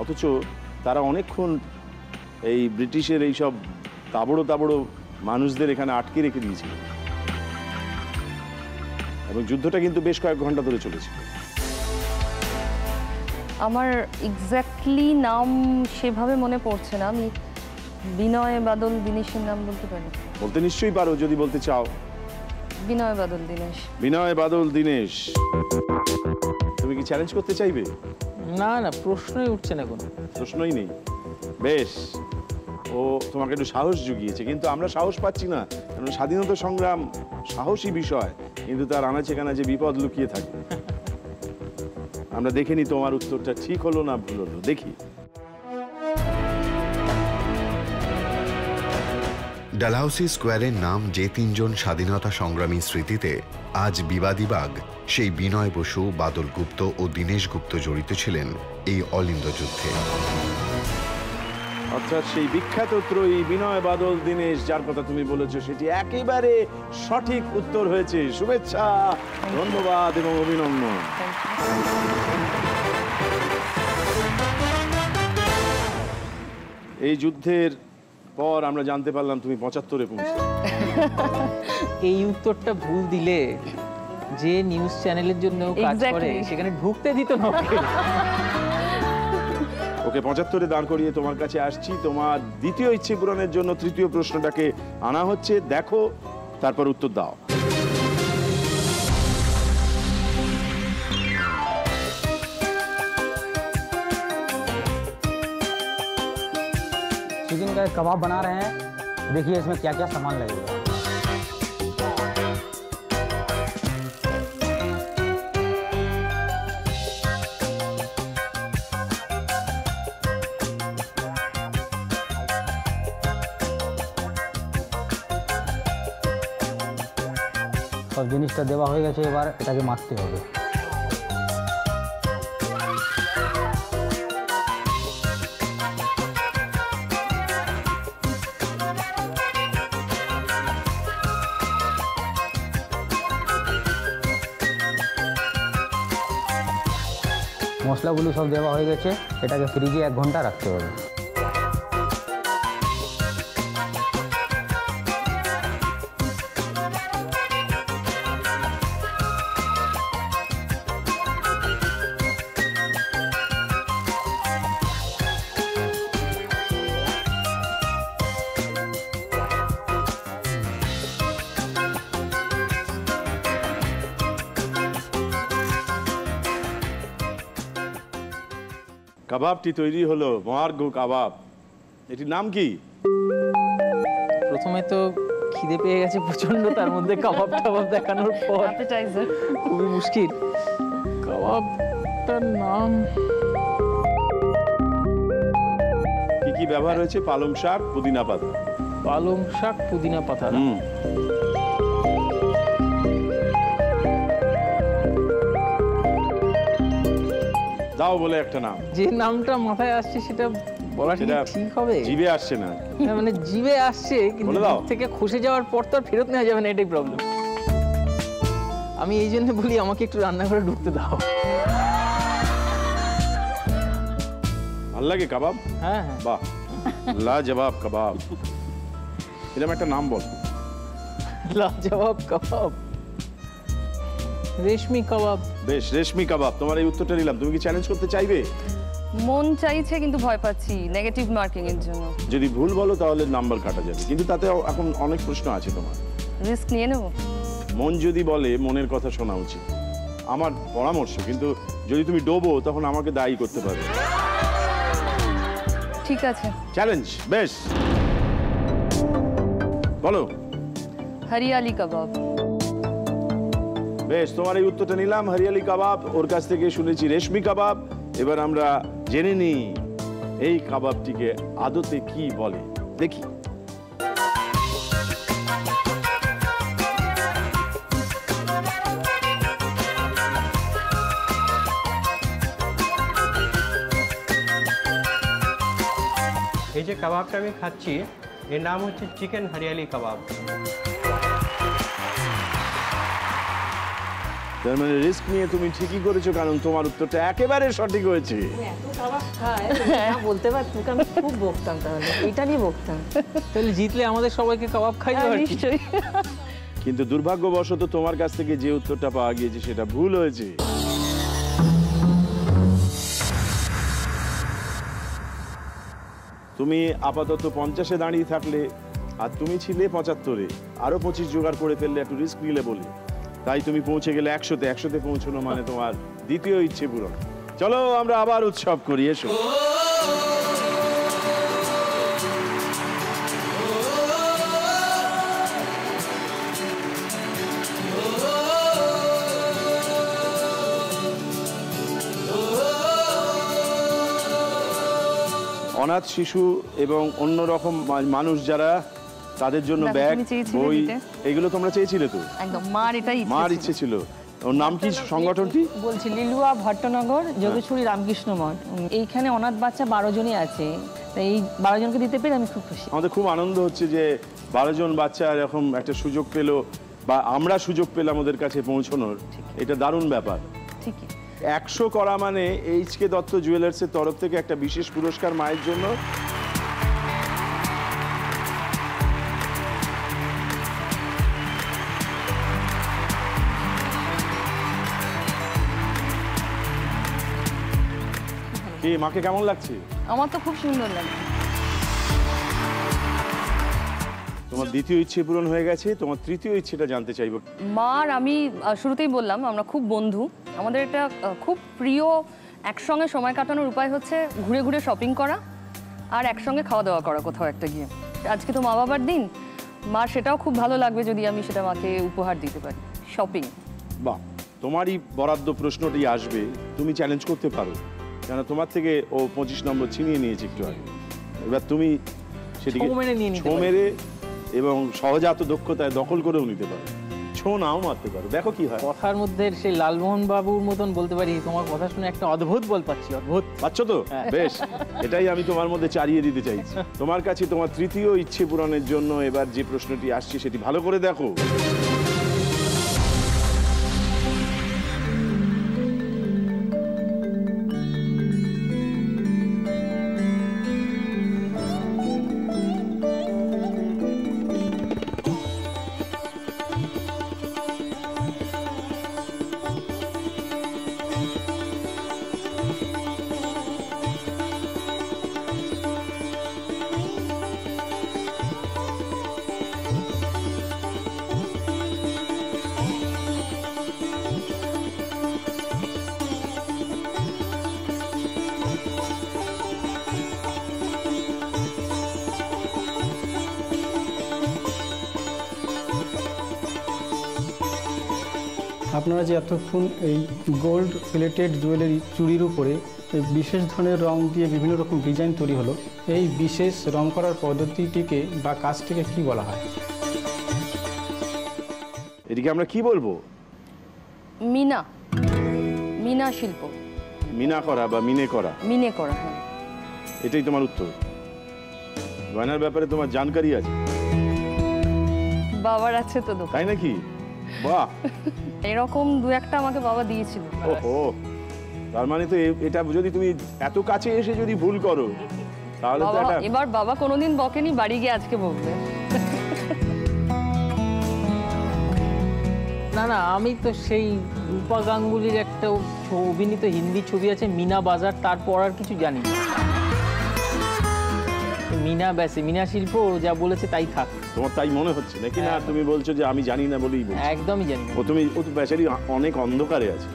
অথচ তারা অনেকক্ষণ এই ব্রিটিশের এইসব তাবড়ো তাবড়ো মানুষদের এখানে আটকে রেখে দিয়েছিল, এবং যুদ্ধটা কিন্তু বেশ কয়েক ঘন্টা ধরে চলেছিল। আমার এক্স্যাক্টলি নাম সেভাবে মনে পড়ছে না, আমি বিনয় বাদল দীনেশের নাম বলতে পারি। বলতে নিশ্চয়ই পারো যদি বলতে চাও। বিনয় বাদল দীনেশ। বিনয় বাদল দীনেশ, তুমি কি চ্যালেঞ্জ করতে চাইবে? না না, প্রশ্নই উঠছে না, কোনো প্রশ্নই নেই। বেশ, ও তোমাকে একটু সাহস জুগিয়েছে, কিন্তু আমরা সাহস পাচ্ছি না, কারণ স্বাধীনতা সংগ্রাম সাহসী বিষয়, কিন্তু তার আনাচে কানাচে বিপদ লুকিয়ে থাকে। আমরা দেখে নি তোমার উত্তরটা ঠিক হলো না ভুল হলো, দেখি। ডালহাউসি স্কোয়ারের নাম যে 3 জন স্বাধীনতা সংগ্রামী স্মৃতিতে আজ বিবাদীবাগ, সেই বিনয় বসু, বাদল গুপ্ত ও দীনেশ গুপ্ত জড়িত ছিলেন এই অলিন্দ যুদ্ধে। অর্থাৎ সেই বিখ্যাত ত্রয়ী বিনয় বাদল দীনেশ যার কথা তুমি বলেছো, সেটি একেবারে সঠিক উত্তর হয়েছে। শুভেচ্ছা, ধন্যবাদ এবং অভিনন্দন। এই যুদ্ধের পর আমরা জানতে পারলাম তুমি 75-এ পৌঁছে। এই উত্তরটা ভুল দিলে যে নিউজ চ্যানেলের জন্য কাজ করে সেখানে ঢুকতে দিত না। ওকে 75-এ দাঁড় করিয়ে তোমার কাছে আসছি। তোমার দ্বিতীয় ইচ্ছে পূরণের জন্য তৃতীয় প্রশ্নটাকে আনা হচ্ছে, দেখো তারপর উত্তর দাও। चिकन का कबाब बना रहे हैं, देखिए इसमें क्या क्या सामान लगेगा। সব জিনিসটা দেওয়া হয়ে গেছে, এবার এটাকে মাখতে হবে। মশলাগুলো সব দেওয়া হয়ে গেছে, এটাকে ফ্রিজে 1 ঘন্টা রাখতে হবে। কাবাবটি তৈরি হলো, মহার্ঘ কাবাব। এটির নাম কি? প্রথমে তো খিদে পেয়ে গেছে প্রচন্ড, তার মধ্যে কাবাব টাবাব দেখানোর পর অ্যাপেটাইজার খুবই মুশকিল। কাবাবটার নাম কি কি ব্যবহার হয়েছে? পালং শাক, পুদিনা পাতা। পালং শাক, পুদিনা পাতা। দাও বলে একটা নাম। যে নামটা মাথায় আসছে সেটা বলা ঠিক হবে? জিভে আসছে না, মানে জিভে আসছে কিন্তু মুখ থেকে খসে যাওয়ার পর তো আর ফেরত নেওয়া যাবে না, এটাই প্রবলেম। আমি এই জন্য বলি আমাকে একটু রান্নাঘরে ঢুকতে দাও। ভাল লাগে কাবাব? হ্যাঁ হ্যাঁ। বাহ, লাজবাব কাবাব। এরকম একটা নাম বল। লাজবাব কাবাব, রেশমি কাবাব। বেশ, রেশমি কাবাব। তোমার এই উত্তরটা নিলাম। তুমি কি চ্যালেঞ্জ করতে চাইবে? মন চাইছে কিন্তু ভয় পাচ্ছি নেগেটিভ মার্কিং এর জন্য। যদি ভুল বলো তাহলে নাম্বার কাটা যাবে, কিন্তু তাতে এখন অনেক প্রশ্ন আছে তোমার। রিস্ক নিয়ে নেব? মন যদি বলে মনের কথা শোনা উচিত, আমার পরামর্শ। কিন্তু যদি তুমি ডোবো তখন আমাকে দায়ী করতে পারবে। ঠিক আছে, চ্যালেঞ্জ। বেশ, বলো। হরিয়ালি কাবাব। বেশ, তোমার এই উত্তরটা নিলাম, হরিয়ালি কাবাব। ওর কাছ থেকে শুনেছি রেশমি কাবাব। এবার আমরা জেনে নিই এই কাবাবটিকে আদতে কি বলে, দেখি। এই যে কাবাবটা আমি খাচ্ছি এর নাম হচ্ছে চিকেন হরিয়ালি কাবাব। তার মানে রিস্ক নিয়ে তুমি ঠিকই করেছো, কারণ তোমার উত্তরটা একেবারে সঠিক হয়েছে। বলতে পার তোকে আমি খুব বকতাম, তাহলে এটা নিয়ে বকতাম। তাহলে জিতলে আমাদের সবাইকে কাবাব খাইতে পারি। নিশ্চয়ই। কিন্তু দুর্ভাগ্যবশত তোমার কাছ থেকে যে উত্তরটা পাওয়া গিয়েছে সেটা ভুল হয়েছে। তুমি আপাতত 50-এ দাঁড়িয়ে থাকলে, আর তুমি ছিলে 75-এ। আরো 25 জোগাড় করে ফেললে, একটু রিস্ক নিলে বলে। তাই তুমি পৌঁছে গেলে 100-তে। 100-তে পৌঁছানো মানে তোমার দ্বিতীয় ইচ্ছে পূরণ। চলো আমরা আবার উৎসব করি, এসো। অনাথ শিশু এবং অন্যরকম মানুষ যারা, তাদের জন্য ব্যাগ, বই, এগুলো তোমরা চেয়েছিলে তো? একদম, মার এটাই মার ইচ্ছে ছিল। ওর নাম কি সংগঠনটি? বলছি লিলুয়া ভট্টনগর যোগেশ্বরী রামকৃষ্ণ মঠ। এইখানে অনাথ বাচ্চা 12 জনই আছে, তাই এই 12 জনকে দিতে পেরে আমি খুব খুশি। আমাদের খুব আনন্দ হচ্ছে যে 12 জন বাচ্চা এরকম একটা সুযোগ পেলো, বা আমরা সুযোগ পেলাম ওদের কাছে পৌঁছানোর। এটা দারুণ ব্যাপার। ঠিকই। 100 করা মানে এইচ.কে দত্ত জুয়েলার্সের তরফ থেকে একটা বিশেষ পুরস্কার মায়ের জন্য। কি মাকে কেমন লাগছে? আমার তো খুব সুন্দর লাগছে। তোমার দ্বিতীয় ইচ্ছে পূরণ হয়ে গেছে, তোমার তৃতীয় ইচ্ছেটা জানতে চাইবো। মার আমি শুরুতেই বললাম আমরা খুব বন্ধু। আমাদের একটা খুব প্রিয় একসঙ্গে সময় কাটানোর উপায় হচ্ছে ঘুরে ঘুরে শপিং করা আর একসঙ্গে খাওয়া দাওয়া করা কোথাও একটা গিয়ে। আজকে তো মা বাবার দিন, মার সেটাও খুব ভালো লাগবে যদি আমি সেটা মাকে উপহার দিতে পারি, শপিং। বাহ, তোমারই বরাদ্দ প্রশ্নটি আসবে, তুমি চ্যালেঞ্জ করতে পারো, কেন তোমার থেকে ও 25 নম্বর ছিনিয়ে নিয়েছে একটু আগে। এবার তুমি সেটিকে ছো মেরে এবং সহজাত দক্ষতায় দখল করেও নিতে পারো, ছো নাও মারতে পারো, দেখো কি হয়। কথার মধ্যে সেই লালমোহন বাবুর মতন বলতে পারি, তোমার কথা শুনে একটা অদ্ভুত বল পাচ্ছি। অদ্ভুত পাচ্ছ তো? বেশ, এটাই আমি তোমার মধ্যে চালিয়ে দিতে চাইছি। তোমার কাছে তোমার তৃতীয় ইচ্ছে পূরণের জন্য এবার যে প্রশ্নটি আসছে সেটি ভালো করে দেখো। আপনারা যে এতক্ষণ এই গোল্ড প্লেটেড জুয়েলারি চুড়ির উপরে এই বিশেষ ধরনের রং দিয়ে বিভিন্ন রকম ডিজাইন তৈরি হলো, এই বিশেষ রং করার পদ্ধতিটিকে বা কাজটিকে কি বলা হয়? এটিকে আমরা কি বলবো? মিনা, মিনা শিল্প। মিনা করা বা মিনে করা। মিনে করা, হ্যাঁ। এটাই তোমার উত্তর? গয়নার ব্যাপারে তোমার জানকারি আছে? বাবার আছে তো দোকান। তাই নাকি? বাহ, এরকম দু একটা আমাকে বাবা দিয়েছিল। ওহো, তার মানে তো এটা যদি তুমি এত কাছে এসে যদি ভুল করো তাহলে তো এটা... এবার বাবা কোনোদিন বকেনি, বাড়ি গিয়ে আজকে বকবে। না না, আমি তো সেই রূপা গাঙ্গুলির একটা অভিনীত হিন্দি ছবি আছে মিনা বাজার, তারপর আর কিছু জানি না। মিনা ব্যাসে মিনা শিল্প যা বলেছে তাই থাক। তোমার তাই মনে হচ্ছে নাকি? না তুমি বলছো যে আমি জানি না বলেই বলছি? একদমই জানি না। ও তো বেচারি অনেক অন্ধকারে আছে।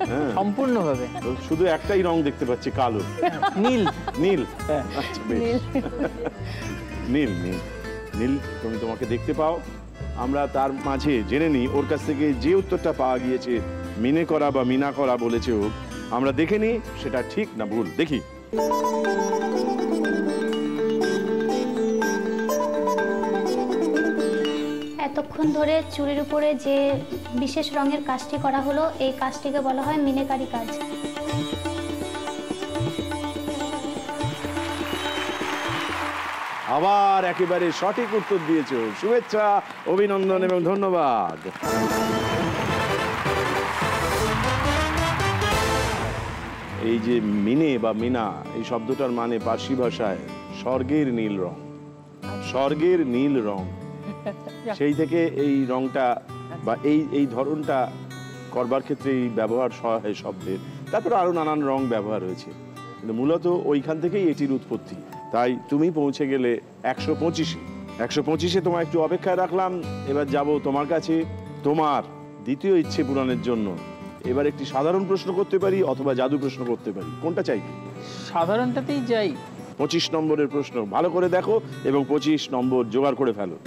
হ্যাঁ, সম্পূর্ণভাবে। শুধু একটাই রং দেখতে পাচ্ছি, কালো। নীল। নীল, আচ্ছা বেশ। নীল নীল নীল তুমি তোমাকে দেখতে পাও। আমরা তার মাঝে জেনে নিই ওর কাছ থেকে যে উত্তরটা পাওয়া গিয়েছে মিনে করা বা মিনা করা বলেছে ও, আমরা দেখে নিই সেটা ঠিক না ভুল। দেখি। এতক্ষণ ধরে চুড়ির উপরে যে বিশেষ রঙের কাজটি করা হলো, এই কাজটিকে বলা হয় মিনেকারি কাজ। আবার একেবারে সঠিক উত্তর দিয়েছো, শুভেচ্ছা, অভিনন্দন এবং ধন্যবাদ। এই যে মিনে বা মিনা, এই শব্দটার মানে পার্সি ভাষায় স্বর্গের নীল রং। স্বর্গের নীল রং, সেই থেকে এই রংটা বা এই ধরনটা করবার ক্ষেত্রে এই ব্যবহার হয় শব্দের। তারপরে আরো নানান রং ব্যবহার হয়েছে, কিন্তু মূলত ওইখান থেকেই এটির উৎপত্তি। তাই তুমি পৌঁছে গেলে 125-এ। 125-এ তোমার একটু অপেক্ষায় রাখলাম। এবার যাব তোমার কাছে তোমার দ্বিতীয় ইচ্ছে পূরণের জন্য। এবার একটি সাধারণ প্রশ্ন করতে পারি অথবা জাদু প্রশ্ন করতে পারি, কোনটা চাইবে? সাধারণটাতেই যাই। 25 নম্বরের প্রশ্ন ভালো করে দেখো এবং 25 নম্বর জোগাড় করে ফেলো।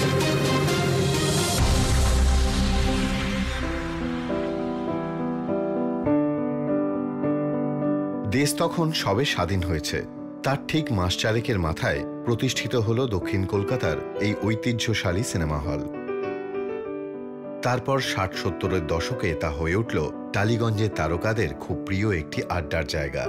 দেশ তখন সবে স্বাধীন হয়েছে। তার ঠিক মাস চারেকের মাথায় প্রতিষ্ঠিত হল দক্ষিণ কলকাতার এই ঐতিহ্যশালী সিনেমা হল। তারপর 60-70-এর দশকে তা হয়ে উঠল টালিগঞ্জের তারকাদের খুব প্রিয় একটি আড্ডার জায়গা।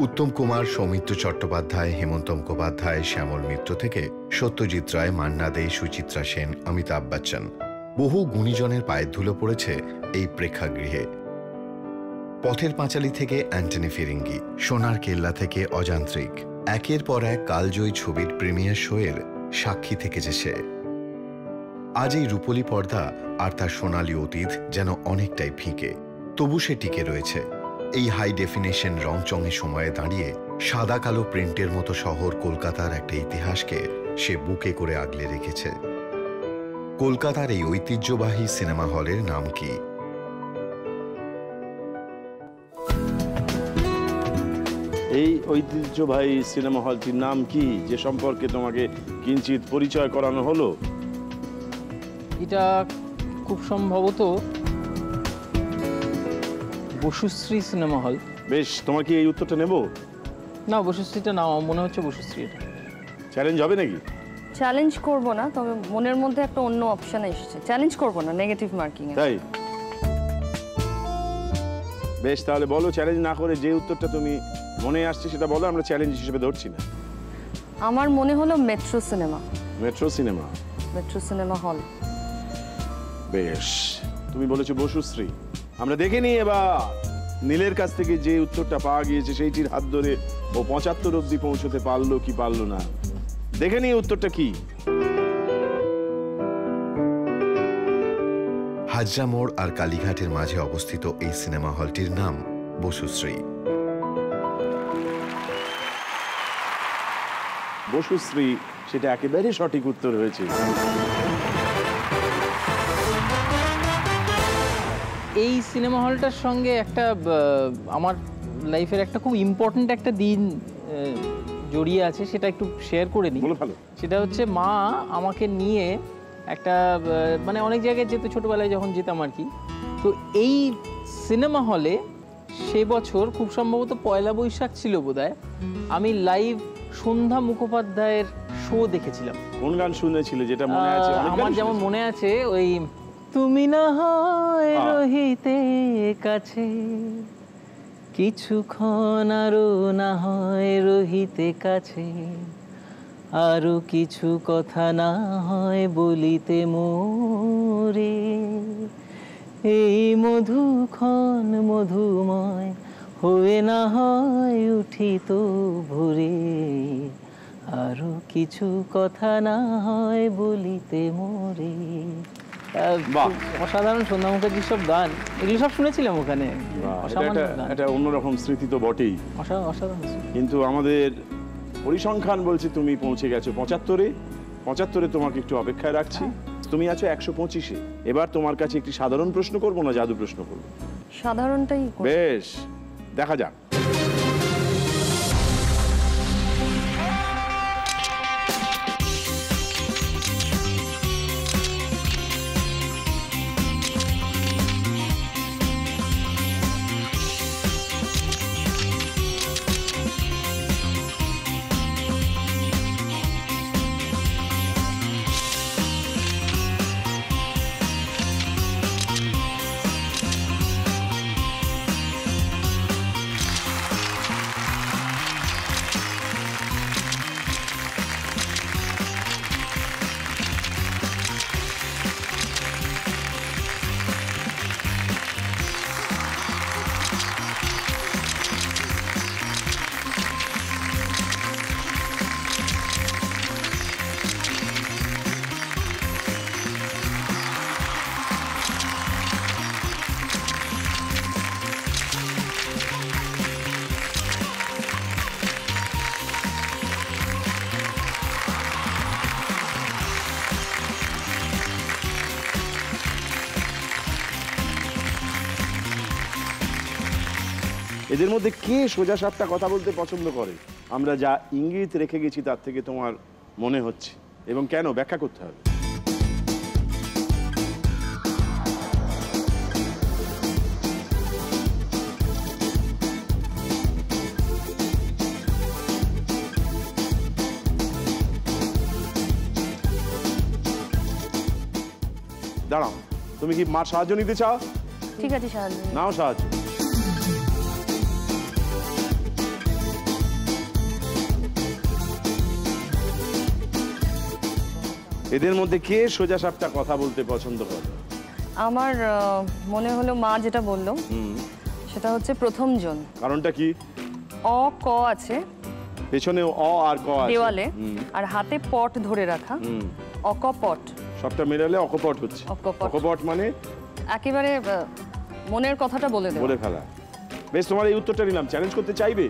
উত্তম কুমার, সৌমিত্র চট্টোপাধ্যায়, হেমন্ত মুখোপাধ্যায়, শ্যামল মিত্র থেকে সত্যজিৎ রায়, মান্না দে, সুচিত্রা সেন, অমিতাভ বচ্চন, বহু গুণীজনের পায়ের ধুলো পড়েছে এই প্রেক্ষাগৃহে। পথের পাঁচালী থেকে অ্যান্টনি ফিরিঙ্গি, সোনার কেল্লা থেকে অযান্ত্রিক, একের পর এক কালজয়ী ছবির প্রিমিয়ার শোয়ের সাক্ষী থেকেছে সে। আজ এই রূপলী পর্দা আর তার সোনালী অতীত যেন অনেকটাই ফিকে, তবু সে টিকে রয়েছে। এই হাই ডেফিনেশন রংচঙে সময়ে দাঁড়িয়ে সাদা কালো প্রিন্টের মতো শহর কলকাতার একটা ইতিহাসকে সে বুকে করে আগলে রেখেছে। কলকাতার এই ঐতিহ্যবাহী সিনেমা হলের নাম কি? এই ঐতিহ্যবাহী সিনেমা হলটির নাম কি, যে সম্পর্কে তোমাকে কিঞ্চিত পরিচয় করানো হলো? এটা খুব সম্ভবত বসুশ্রী সিনেমা হল। বেশ, তোমার কি এই উত্তরটা নেব? না, বসুশ্রীটা না, মনে হচ্ছে বসুশ্রী। এটা চ্যালেঞ্জ হবে নাকি? চ্যালেঞ্জ করব না, তবে মনের মধ্যে একটা অন্য অপশন এসেছে। চ্যালেঞ্জ করব না, নেগেটিভ মার্কিং। তাই বেশ, তাহলে বলো, চ্যালেঞ্জ না করে যে উত্তরটা তুমি মনে আসছে সেটা বলো, আমরা চ্যালেঞ্জ হিসেবে ধরছি না। আমার মনে হলো metro cinema. Metro cinema, metro cinema hall. বেশ, তুমি বলেছো বসুশ্রী। আমরা দেখে নিই এবার নীলের কাছ থেকে যে উত্তরটা পাওয়া গিয়েছে সেইটির হাত ধরে ও 75 অব্দি পৌঁছতে পারলো কি পারলো না। দেখে নিই উত্তরটা কি। হাজরা মোড় আর কালীঘাটের মাঝে অবস্থিত এই সিনেমা হলটির নাম বসুশ্রী। বসুশ্রী, সেটা একেবারে সঠিক উত্তর হয়েছে। এই সিনেমা হলটার সঙ্গে একটা আমার লাইফের একটা খুব ইম্পর্ট্যান্ট একটা দিন জড়িয়ে আছে, সেটা একটু শেয়ার করে নিই। ভালো। সেটা হচ্ছে মা আমাকে নিয়ে একটা মানে অনেক জায়গায় যেতে ছোটোবেলায় যখন যেতাম আর কি। তো এই সিনেমা হলে সে বছর খুব সম্ভবত পয়লা বৈশাখ ছিল বোধহয়, আমি লাইভ সন্ধ্যা মুখোপাধ্যায়ের শো দেখেছিলাম। কোন গান শুনেছিলে যেটা মনে আছে? আমার যেমন মনে আছে ওই তুমি না হয় রহিতে কাছে, কিছুক্ষণ আরো না হয় রহিতে কাছে, আরো কিছু কথা না হয় বলিতে মোরে, এই মধুক্ষণ মধুময় হয়ে না হয় উঠিত ভোরে, আরো কিছু কথা না হয় বলিতে মোরে। অসাধারণ সন্ধ্যা মুখার্জির সব গান, এগুলো সব শুনেছিলাম ওখানে। এটা অন্যরকম স্মৃতি তো বটেই, অসাধারণ। কিন্তু আমাদের পরিসংখ্যান বলছে তুমি পৌঁছে গেছো 75-এ। 75-এ তোমাকে একটু অপেক্ষায় রাখছি। তুমি আছো 125-এ। এবার তোমার কাছে একটি সাধারণ প্রশ্ন করবো না জাদু প্রশ্ন করবো? সাধারণটাই। বেশ, দেখা যাক। এদের মধ্যে কে সোজা সাপটা কথা বলতে পছন্দ করে? আমরা যা ইঙ্গিত রেখে গেছি তার থেকে তোমার মনে হচ্ছে, এবং কেন ব্যাখ্যা করতে হবে। দাঁড়াও, তুমি কি মার সাহায্য নিতে চাও? ঠিক আছে, সাহায্য নাও সাহায্য। এদের মধ্যে কে সোজা সাপটা কথা বলতে পছন্দ করে? আমার মনে হলো মা যেটা বললো সেটা হচ্ছে প্রথম জন। কারণটা কি? অ ক আছে পেছনে, অ আর ক আছে দেওয়ালে, আর হাতে পট ধরে রাখা, অকপট। সবটা মেলালে অকপট হচ্ছে। অকপট মানে একেবারে মনের কথাটা বলে ফেলা। বেশ, তোমার এই উত্তরটা নিলাম। চ্যালেঞ্জ করতে চাইবে?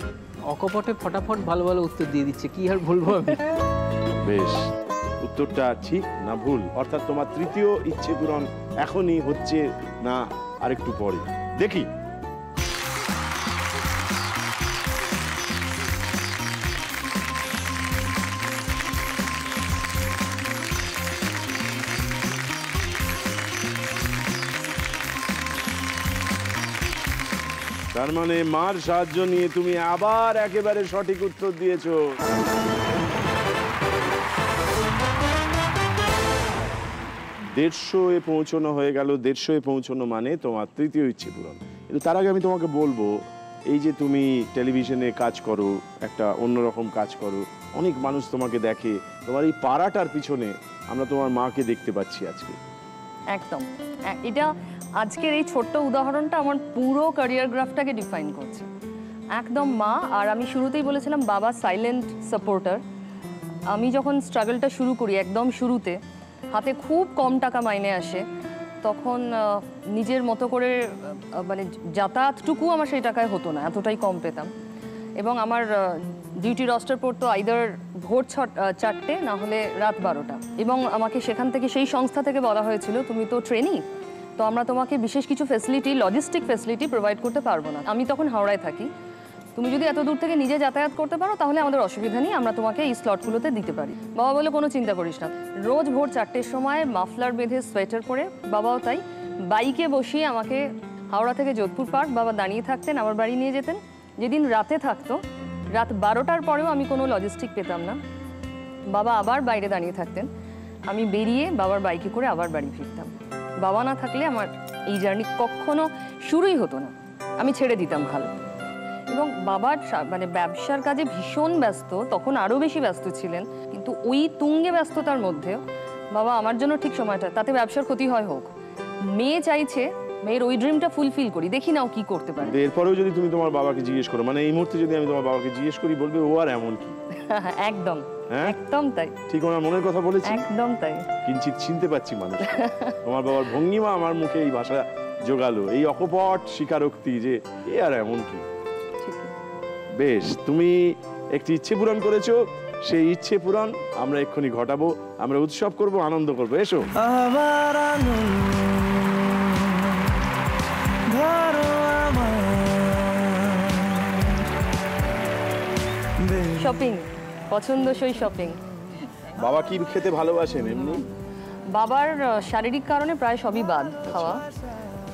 অকপটে ফটাফট ভালো ভালো উত্তর দিয়ে দিচ্ছে, কি আর বলবো আমি। বেশ, উত্তরটা ঠিক না ভুল? অর্থাৎ তোমার তৃতীয় ইচ্ছে পূরণ এখনই হচ্ছে না আরেকটু পরে? দেখি। তার মানে মার সাহায্য নিয়ে তুমি আবার একেবারে সঠিক উত্তর দিয়েছো। 150-এ পৌঁছানো হয়ে গেল। 150-এ পৌঁছানো মানে তোমার তৃতীয় ইচ্ছে পূরণ। কিন্তু তার আগে আমি তোমাকে বলবো, এই যে তুমি টেলিভিশনে কাজ করো, একটা অন্যরকম কাজ করো, অনেক মানুষ তোমাকে দেখে, তোমার এই পাড়াটার পিছনে আমরা তোমার মাকে দেখতে পাচ্ছি আজকে। একদম, এটা আজকের এই ছোট্ট উদাহরণটা আমার পুরো ক্যারিয়ার গ্রাফটাকে ডিফাইন করছে। একদম মা। আর আমি শুরুতেই বলেছিলাম বাবা সাইলেন্ট সাপোর্টার। আমি যখন স্ট্রাগলটা শুরু করি একদম শুরুতে, হাতে খুব কম টাকা মাইনে আসে, তখন নিজের মতো করে মানে যাতায়াতটুকু আমার সেই টাকায় হতো না, এতটাই কম পেতাম। এবং আমার ডিউটি রস্টার পড়তো আইদার ভোর 4টে না হলে রাত 12টা। এবং আমাকে সেখান থেকে, সেই সংস্থা থেকে বলা হয়েছিল, তুমি তো ট্রেনি, তো আমরা তোমাকে বিশেষ কিছু ফ্যাসিলিটি, লজিস্টিক ফ্যাসিলিটি প্রোভাইড করতে পারবো না। আমি তখন হাওড়ায় থাকি, তুমি যদি এত দূর থেকে নিজে যাতায়াত করতে পারো তাহলে আমাদের অসুবিধা নেই, আমরা তোমাকে এই স্লটগুলোতে দিতে পারি। বাবা বলে কোনো চিন্তা করিস না। রোজ ভোর 4টের সময় মাফলার বেঁধে সোয়েটার পরে, বাবাও তাই, বাইকে বসিয়ে আমাকে হাওড়া থেকে যোধপুর পার্ক বাবা দাঁড়িয়ে থাকতেন, আমার বাড়ি নিয়ে যেতেন। যেদিন রাতে থাকতো, রাত 12টার পরেও আমি কোনো লজিস্টিক পেতাম না, বাবা আবার বাইরে দাঁড়িয়ে থাকতেন, আমি বেরিয়ে বাবার বাইকে করে আবার বাড়ি ফিরতাম। বাবা না থাকলে আমার এই জার্নি কখনো শুরুই হতো না, আমি ছেড়ে দিতাম হাল। এবং বাবার মানে ব্যবসার কাজে ভীষণ ব্যস্ত, তখন আরও বেশি ব্যস্ত ছিলেন, কিন্তু ওই তুঙ্গে ব্যস্ততার মধ্যেও বাবা আমার জন্য ঠিক সময়টা, তাতে ব্যবসার ক্ষতি হয় হোক, মেয়ে চাইছে মেয়ের ওই ড্রিমটা ফুলফিল করি, দেখি নাও কি করতে পারে। এরপরেও যদি তুমি তোমার বাবাকে জিজ্ঞেস করো, মানে এই মুহূর্তে যদি আমি তোমার বাবাকে জিজ্ঞেস করি, বলবে ও আর এমন কি? একদম, একদম তাই, ঠিক ওনার মনের কথা বলেছি, একদম তাই। কিঞ্চিত চিনতে পারছি মানুষ। তোমার বাবার ভঙ্গিমা আমার মুখে এই ভাষা জোগালো, এই অকপট স্বীকারোক্তি যে এ আর এমন কি। বেশ, তুমি একটি ইচ্ছে পূরণ করেছো, সেই ইচ্ছে পূরণ আমরা এক্ষুনি ঘটাবো, আমরা উৎসব করব, আনন্দ করবো। এসো। শপিং, পছন্দসই শপিং। বাবা কি খেতে ভালোবাসেন এমনি? বাবার শারীরিক কারণে প্রায় সবই বাদ খাওয়া,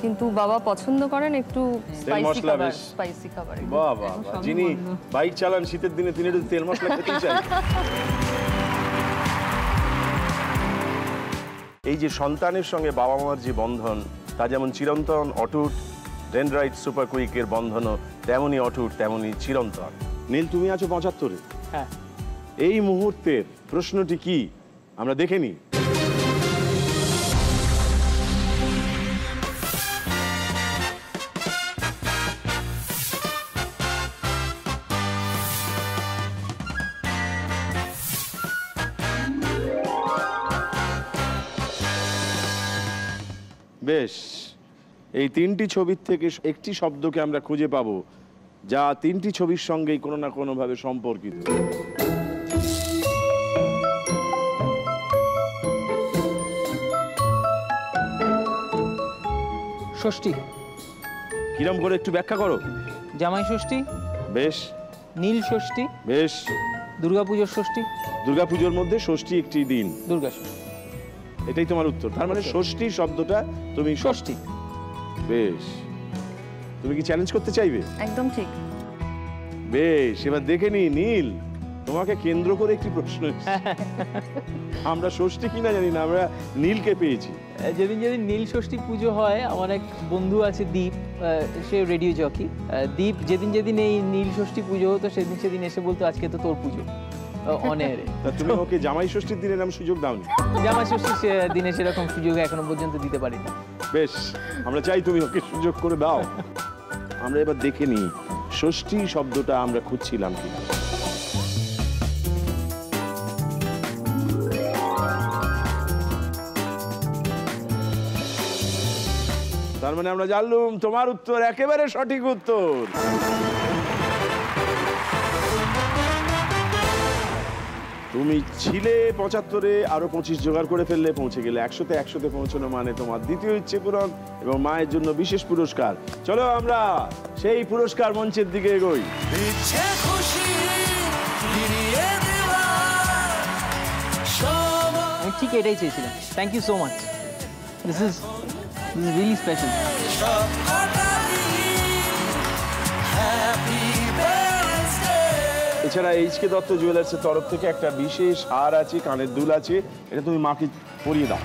কিন্তু বাবা পছন্দ করেন একটু স্পাইসি খাবার, স্পাইসি খাবার। বাহ বাহ, যিনি বাইক চালান শীতের দিনে তিনি একটু তেল মশলা খেতে চান। এই যে সন্তানের সঙ্গে বাবা মার যে বন্ধন, তা যেমন চিরন্তন অটুট, ডেনড্রাইট সুপার কুইকের বন্ধনও তেমনই অটুট, তেমনই চিরন্তন। নীল, তুমি আছো 75-এ। হ্যাঁ। এই মুহূর্তের প্রশ্নটি কি আমরা দেখে নিই। বেশ, এই 3টি ছবির থেকে একটি শব্দকে আমরা খুঁজে পাবো যা 3টি ছবির সঙ্গেই কোনো না কোনোভাবে সম্পর্কিত। ষষ্ঠী। কিরম করে একটু ব্যাখ্যা করো। জামাই ষষ্ঠী। বেশ। নীল ষষ্ঠী। বেশ। দুর্গাপুজোর ষষ্ঠী। দুর্গাপুজোর মধ্যে ষষ্ঠী একটি দিন, দুর্গা ষষ্ঠী। এটাই তোমার উত্তর। তার মানে ষষ্ঠী শব্দটা তুমি ষষ্ঠী। বেশ, তুমি কি চ্যালেঞ্জ করতে চাইবে? একদম ঠিক। বেশ, এবার দেখে নি নীল, তোমাকে কেন্দ্র করে একটি প্রশ্ন। আমরা ষষ্ঠী কিনা জানি না, আমরা নীলকে পেয়েছি। যেদিন যেদিন নীল ষষ্ঠী পুজো হয়, আমার এক বন্ধু আছে দীপ, সে রেডিও জকি। দীপ যেদিন যেদিন এই নীল ষষ্ঠী পুজো হতো সেদিন সেদিন এসে বলতো আজকে তো তোর পুজো অনেরে। তুমি ওকে জামাই ষষ্ঠীর দিনে এরকম সুযোগ দাওনি? জামাই ষষ্ঠীর দিনে সেরকম সুযোগ এখনো পর্যন্ত দিতে পারিনি। বেশ, আমরা চাই তুমি ওকে সুযোগ করে দাও। আমরা এবার দেখে নিই ষষ্ঠী শব্দটা আমরা খুঁজছিলাম কিনা। তার মানে আমরা জানলাম তোমার উত্তর একেবারে সঠিক উত্তর। তুমি ছিলে 75-এ, আরো 25 জোগাড় করে ফেললে, পৌঁছে গেলে 100-তে পৌঁছানো মানে তোমার দ্বিতীয় ইচ্ছে পূরণ এবং মায়ের জন্য বিশেষ পুরস্কার। চলো আমরা সেই পুরস্কার মঞ্চের দিকে এগোই। আমি ঠিক এটাই চেয়েছিলাম। Thank you so much. This is really special. এছাড়া এইচকে দত্ত জুয়েলার্সের তরফ থেকে একটা বিশেষ হার আছে, কানের দুল আছে, এটা তুমি মাকে পরিয়ে দাও।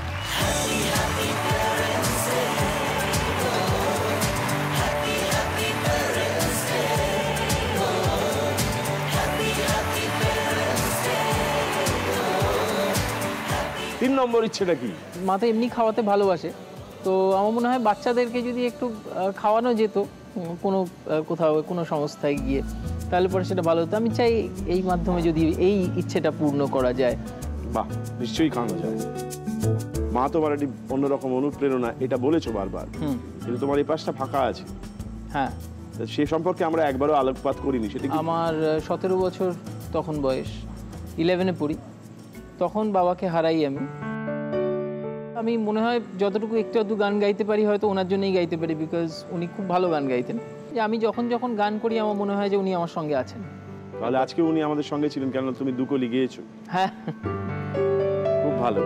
তিন নম্বর ইচ্ছেটা কি? মা তো এমনি খাওয়াতে ভালোবাসে, তো আমার মনে হয় বাচ্চাদেরকে যদি একটু খাওয়ানো যেত কোনো কোথাও কোনো সংস্থায় গিয়ে, তাহলে পরে সেটা ভালো হতো। আমি চাই এই মাধ্যমে যদি এই ইচ্ছেটা পূর্ণ করা যায়। বাহ, নিশ্চয়ই খাওয়ানো যায়। মা তোমার একটি অন্যরকম অনুপ্রেরণা, এটা বলেছো বারবার, কিন্তু তোমার এই পাশটা ফাঁকা আছে। হ্যাঁ, সে সম্পর্কে আমরা একবারও আলোকপাত করিনি। সেটা আমার 17 বছর তখন বয়স, 11-এ পড়ি, তখন বাবাকে হারাই আমি মনে হয় যতটুকু একটু গান গাইতে পারি হয়তো ওনার জন্যই গাইতে পারি, বিকজ উনি খুব ভালো গান গাইতেন। যে আমি যখন যখন গান করি আমার মনে হয় যে উনি আমার সঙ্গে আছেন। তাহলে আজকে উনি আমাদের সঙ্গে ছিলেন, কেন তুমি দুকলি গিয়েছো। হ্যাঁ, খুব ভালো।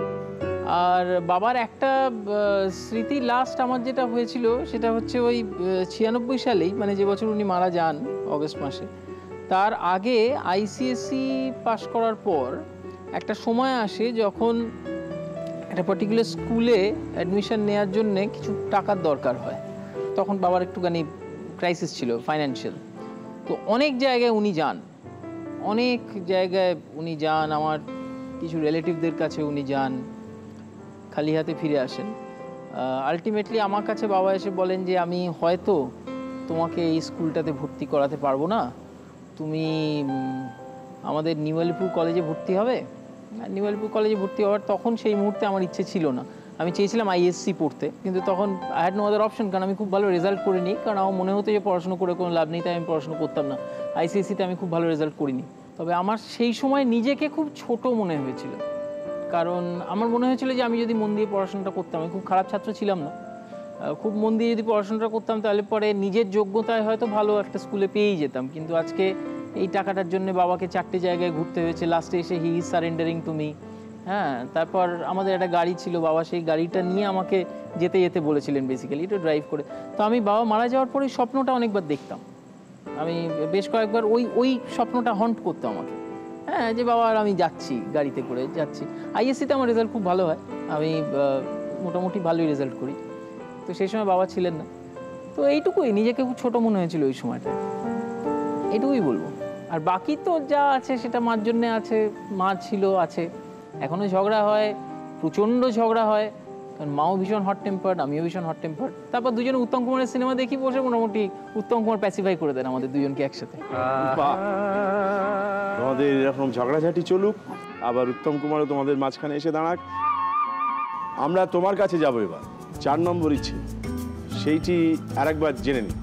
আর বাবার একটা স্মৃতি লাস্ট আমার যেটা হয়েছিল সেটা হচ্ছে ওই 96 সালেই, মানে যে বছর উনি মারা যান অগস্ট মাসে, তার আগে আইসিএসসি পাশ করার পর একটা সময় আসে যখন একটা পার্টিকুলার স্কুলে অ্যাডমিশন নেওয়ার জন্য কিছু টাকার দরকার হয়। তখন বাবার একটুখানি ক্রাইসিস ছিল ফাইন্যান্সিয়াল। তো অনেক জায়গায় উনি যান, অনেক জায়গায় উনি যান, আমার কিছু রিলেটিভদের কাছে উনি যান, খালি হাতে ফিরে আসেন। আলটিমেটলি আমার কাছে বাবা এসে বলেন যে আমি হয়তো তোমাকে এই স্কুলটাতে ভর্তি করাতে পারবো না, তুমি আমাদের নিউ আলিপুর কলেজে ভর্তি হবে। নিউ আলিপুর কলেজে ভর্তি হওয়ার তখন সেই মুহূর্তে আমার ইচ্ছে ছিল না, আমি চেয়েছিলাম আইএসসি পড়তে, কিন্তু তখন I had no other option, কারণ আমি খুব ভালো রেজাল্ট করিনি, কারণ আমার মনে হতো যে পড়াশোনা করে কোনো লাভ নেই, তাই আমি পড়াশোনা করতাম না। আইসিএসসিতে আমি খুব ভালো রেজাল্ট করিনি, তবে আমার সেই সময় নিজেকে খুব ছোট মনে হয়েছিল, কারণ আমার মনে হয়েছিল যে আমি যদি মন দিয়ে পড়াশোনাটা করতাম, আমি খুব খারাপ ছাত্র ছিলাম না, খুব মন দিয়ে যদি পড়াশোনাটা করতাম তাহলে পরে নিজের যোগ্যতায় হয়তো ভালো একটা স্কুলে পেয়েই যেতাম। কিন্তু আজকে এই টাকাটার জন্য বাবাকে 4টে জায়গায় ঘুরতে হয়েছে, লাস্টে এসে হি ইজ সারেন্ডারিং টু মি। হ্যাঁ, তারপর আমাদের একটা গাড়ি ছিল, বাবা সেই গাড়িটা নিয়ে আমাকে যেতে যেতে বলেছিলেন বেসিক্যালি একটু ড্রাইভ করে। তো আমি বাবা মারা যাওয়ার পরে স্বপ্নটা অনেকবার দেখতাম, আমি বেশ কয়েকবার ওই স্বপ্নটা হন্ট করতো আমাকে। হ্যাঁ, যে বাবা আর আমি যাচ্ছি গাড়িতে করে যাচ্ছি। আইএসসিতে আমার রেজাল্ট খুব ভালো হয়, আমি মোটামুটি ভালোই রেজাল্ট করি, তো সেই সময় বাবা ছিলেন না। তো এইটুকুই, নিজেকে খুব ছোটো মনে হয়েছিল ওই সময়টা, এটুকুই বলবো। আর বাকি তো যা আছে সেটা মার জন্যে আছে, মা ছিল, আছে, এখনও ঝগড়া হয়, প্রচণ্ড ঝগড়া হয়, কারণ মাও ভীষণ হট টেম্পার্ড, আমিও ভীষণ হট টেম্পার্ড। তারপর দুজনে উত্তম কুমারের সিনেমা দেখি বসে, মোটামুটি উত্তম কুমার প্যাসিফাই করে দেন আমাদের দুজনকে একসাথে। তোমাদের এরকম ঝগড়াঝাটি চলুক, আবার উত্তম কুমারও তোমাদের মাঝখানে এসে দাঁড়াক। আমরা তোমার কাছে যাবো এবার, 4 নম্বর ইচ্ছে, সেইটি আরেকবার জেনে নিই।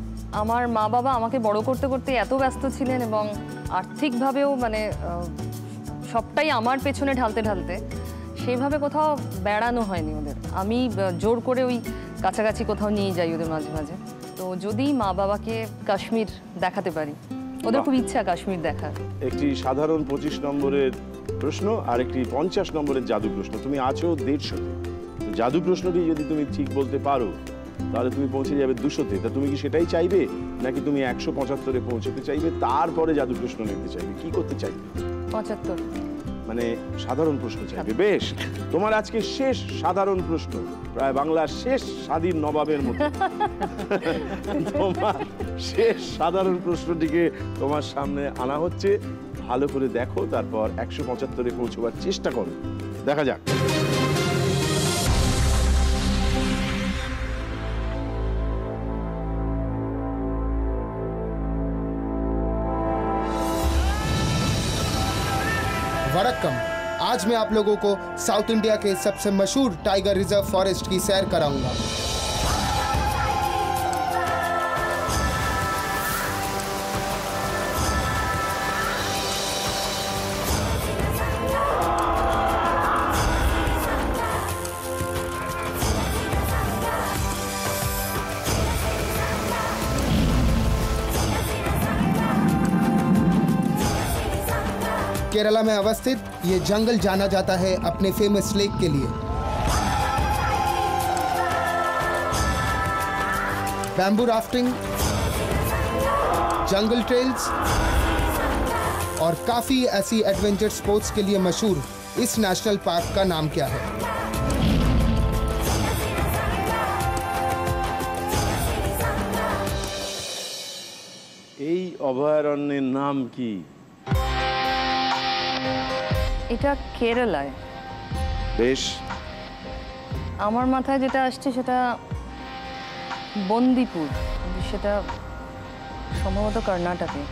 আমার মা বাবা আমাকে বড় করতে করতে এত ব্যস্ত ছিলেন এবং আর্থিকভাবেও মানে সবটাই আমার পেছনে ঢালতে ঢালতে সেইভাবে কোথাও বেড়ানো হয়নি ওদের। আমি জোর করে ওই কাছাকাছি কোথাও নিয়ে যাই ওদের মাঝে মাঝে। তো যদি মা বাবাকে কাশ্মীর দেখাতে পারি, ওদের খুব ইচ্ছা কাশ্মীর দেখার। একটি সাধারণ 25 নম্বরের প্রশ্ন আর একটি 50 নম্বরের জাদু প্রশ্ন। তুমি আছো 150-তে, জাদু প্রশ্নটি যদি তুমি ঠিক বলতে পারো তাহলে তুমি পৌঁছে যাবে 200-তে। তা তুমি কি সেটাই চাইবে, নাকি তুমি 175-এ পৌঁছতে চাইবে, তারপরে জাদু প্রশ্ন নিতে চাইবে, কি করতে চাইবে? 75, মানে সাধারণ প্রশ্ন চাইবে। বেশ, তোমার আজকে শেষ সাধারণ প্রশ্ন, প্রায় বাংলার শেষ স্বাধীন নবাবের মতো। তোমার শেষ সাধারণ প্রশ্নটিকে তোমার সামনে আনা হচ্ছে, ভালো করে দেখো, তারপর 175-এ পৌঁছবার চেষ্টা করো, দেখা যাক। वड़क्कम। आज मैं आप लोगों को साउथ इंडिया के सबसे मशहूर टाइगर रिजर्व फॉरेस्ट की सैर कराऊंगा। केरला में अवस्थित ये जंगल जाना जाता है अपने फेमस लेक के लिए। बैम्बू राफ्टिंग, जंगल ट्रेल्स और काफी ऐसी एडवेंचर स्पोर्ट्स के लिए मशहूर इस नेशनल पार्क का नाम क्या है? এই অভয়ারণ্যের নাম কি? এটা কেরালায়। বেশ, আমার মাথায় যেটা আসছে সেটা বন্দিপুর, সেটা সম্ভবত কর্ণাটকে।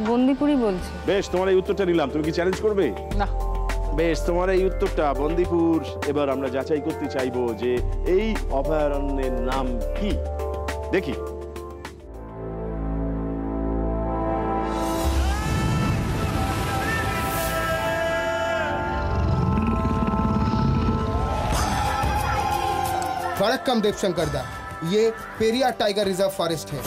বন্দিপুরই বলছি। বেশ, তোমার এই উত্তরটা নিলাম, তুমি কি চ্যালেঞ্জ করবে? না। বেশ, তোমার এই উত্তরটা বন্দিপুর। এবার আমরা যাচাই করতে চাইবো যে এই অভয়ারণ্যের নাম কি, দেখি। वणक्कम देवशंकर दा, ये पेरियार टाइगर रिजर्व फॉरेस्ट है।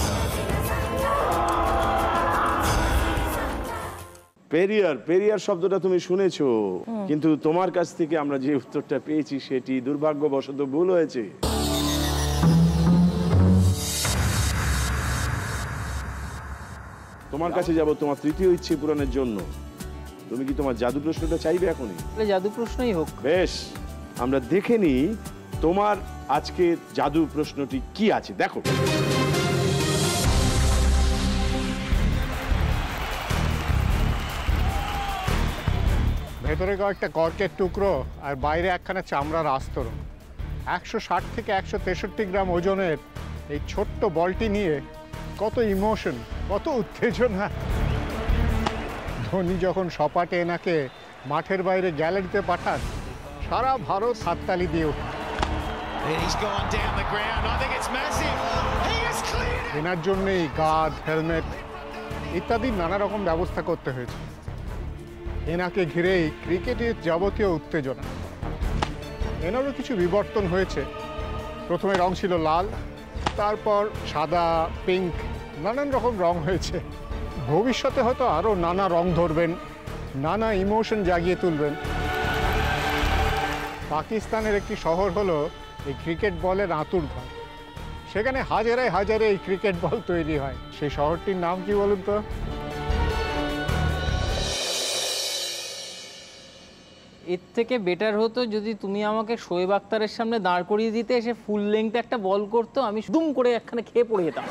পেরিয়ার শব্দটা তুমি শুনেছো, কিন্তু তোমার কাছ থেকে আমরা যে উত্তরটা পেয়েছি সেটি দুর্ভাগ্যবশত ভুল হয়েছে। তোমার কাছে যাব তোমার তৃতীয় ইচ্ছে পূরণের জন্য। তুমি কি তোমার জাদু প্রশ্নটা চাইবে এখনই? জাদু প্রশ্নই হোক। বেশ, আমরা দেখে নিই তোমার আজকে জাদু প্রশ্নটি কি আছে। দেখো, ভেতরে কয়েকটা কর্কের টুকরো আর বাইরে একখানা চামড়ার আস্তরণ। 160 থেকে 163 গ্রাম ওজনের এই ছোট্ট বলটি নিয়ে কত ইমোশন, কত উত্তেজনা। ধোনি যখন সপাটে এনাকে মাঠের বাইরে গ্যালারিতে পাঠান, সারা ভারত হাততালি দিয়ে ওঠে। এনার জন্যই গার্ড, হেলমেট ইত্যাদি নানা রকম ব্যবস্থা করতে হয়েছে। এনাকে ঘিরেই ক্রিকেটের যাবতীয় উত্তেজনা। এনারও কিছু বিবর্তন হয়েছে। প্রথমে রং ছিল লাল, তারপর সাদা, পিঙ্ক, নানান রকম রং হয়েছে। ভবিষ্যতে হয়তো আরও নানা রং ধরবেন, নানা ইমোশন জাগিয়ে তুলবেন। পাকিস্তানের একটি শহর হলো এই ক্রিকেট বলের আঁতুড়ঘর। সেখানে হাজারে হাজারে এই ক্রিকেট বল তৈরি হয়। সেই শহরটির নাম কি বলুন তো? এর থেকে বেটার হতো যদি তুমি আমাকে শোয়েব আক্তারের সামনে দাঁড় করিয়ে দিতে, এসে ফুল লেংথ একটা বল করতো, আমি দুম করে একখানে খেয়ে পড়ে যেতাম।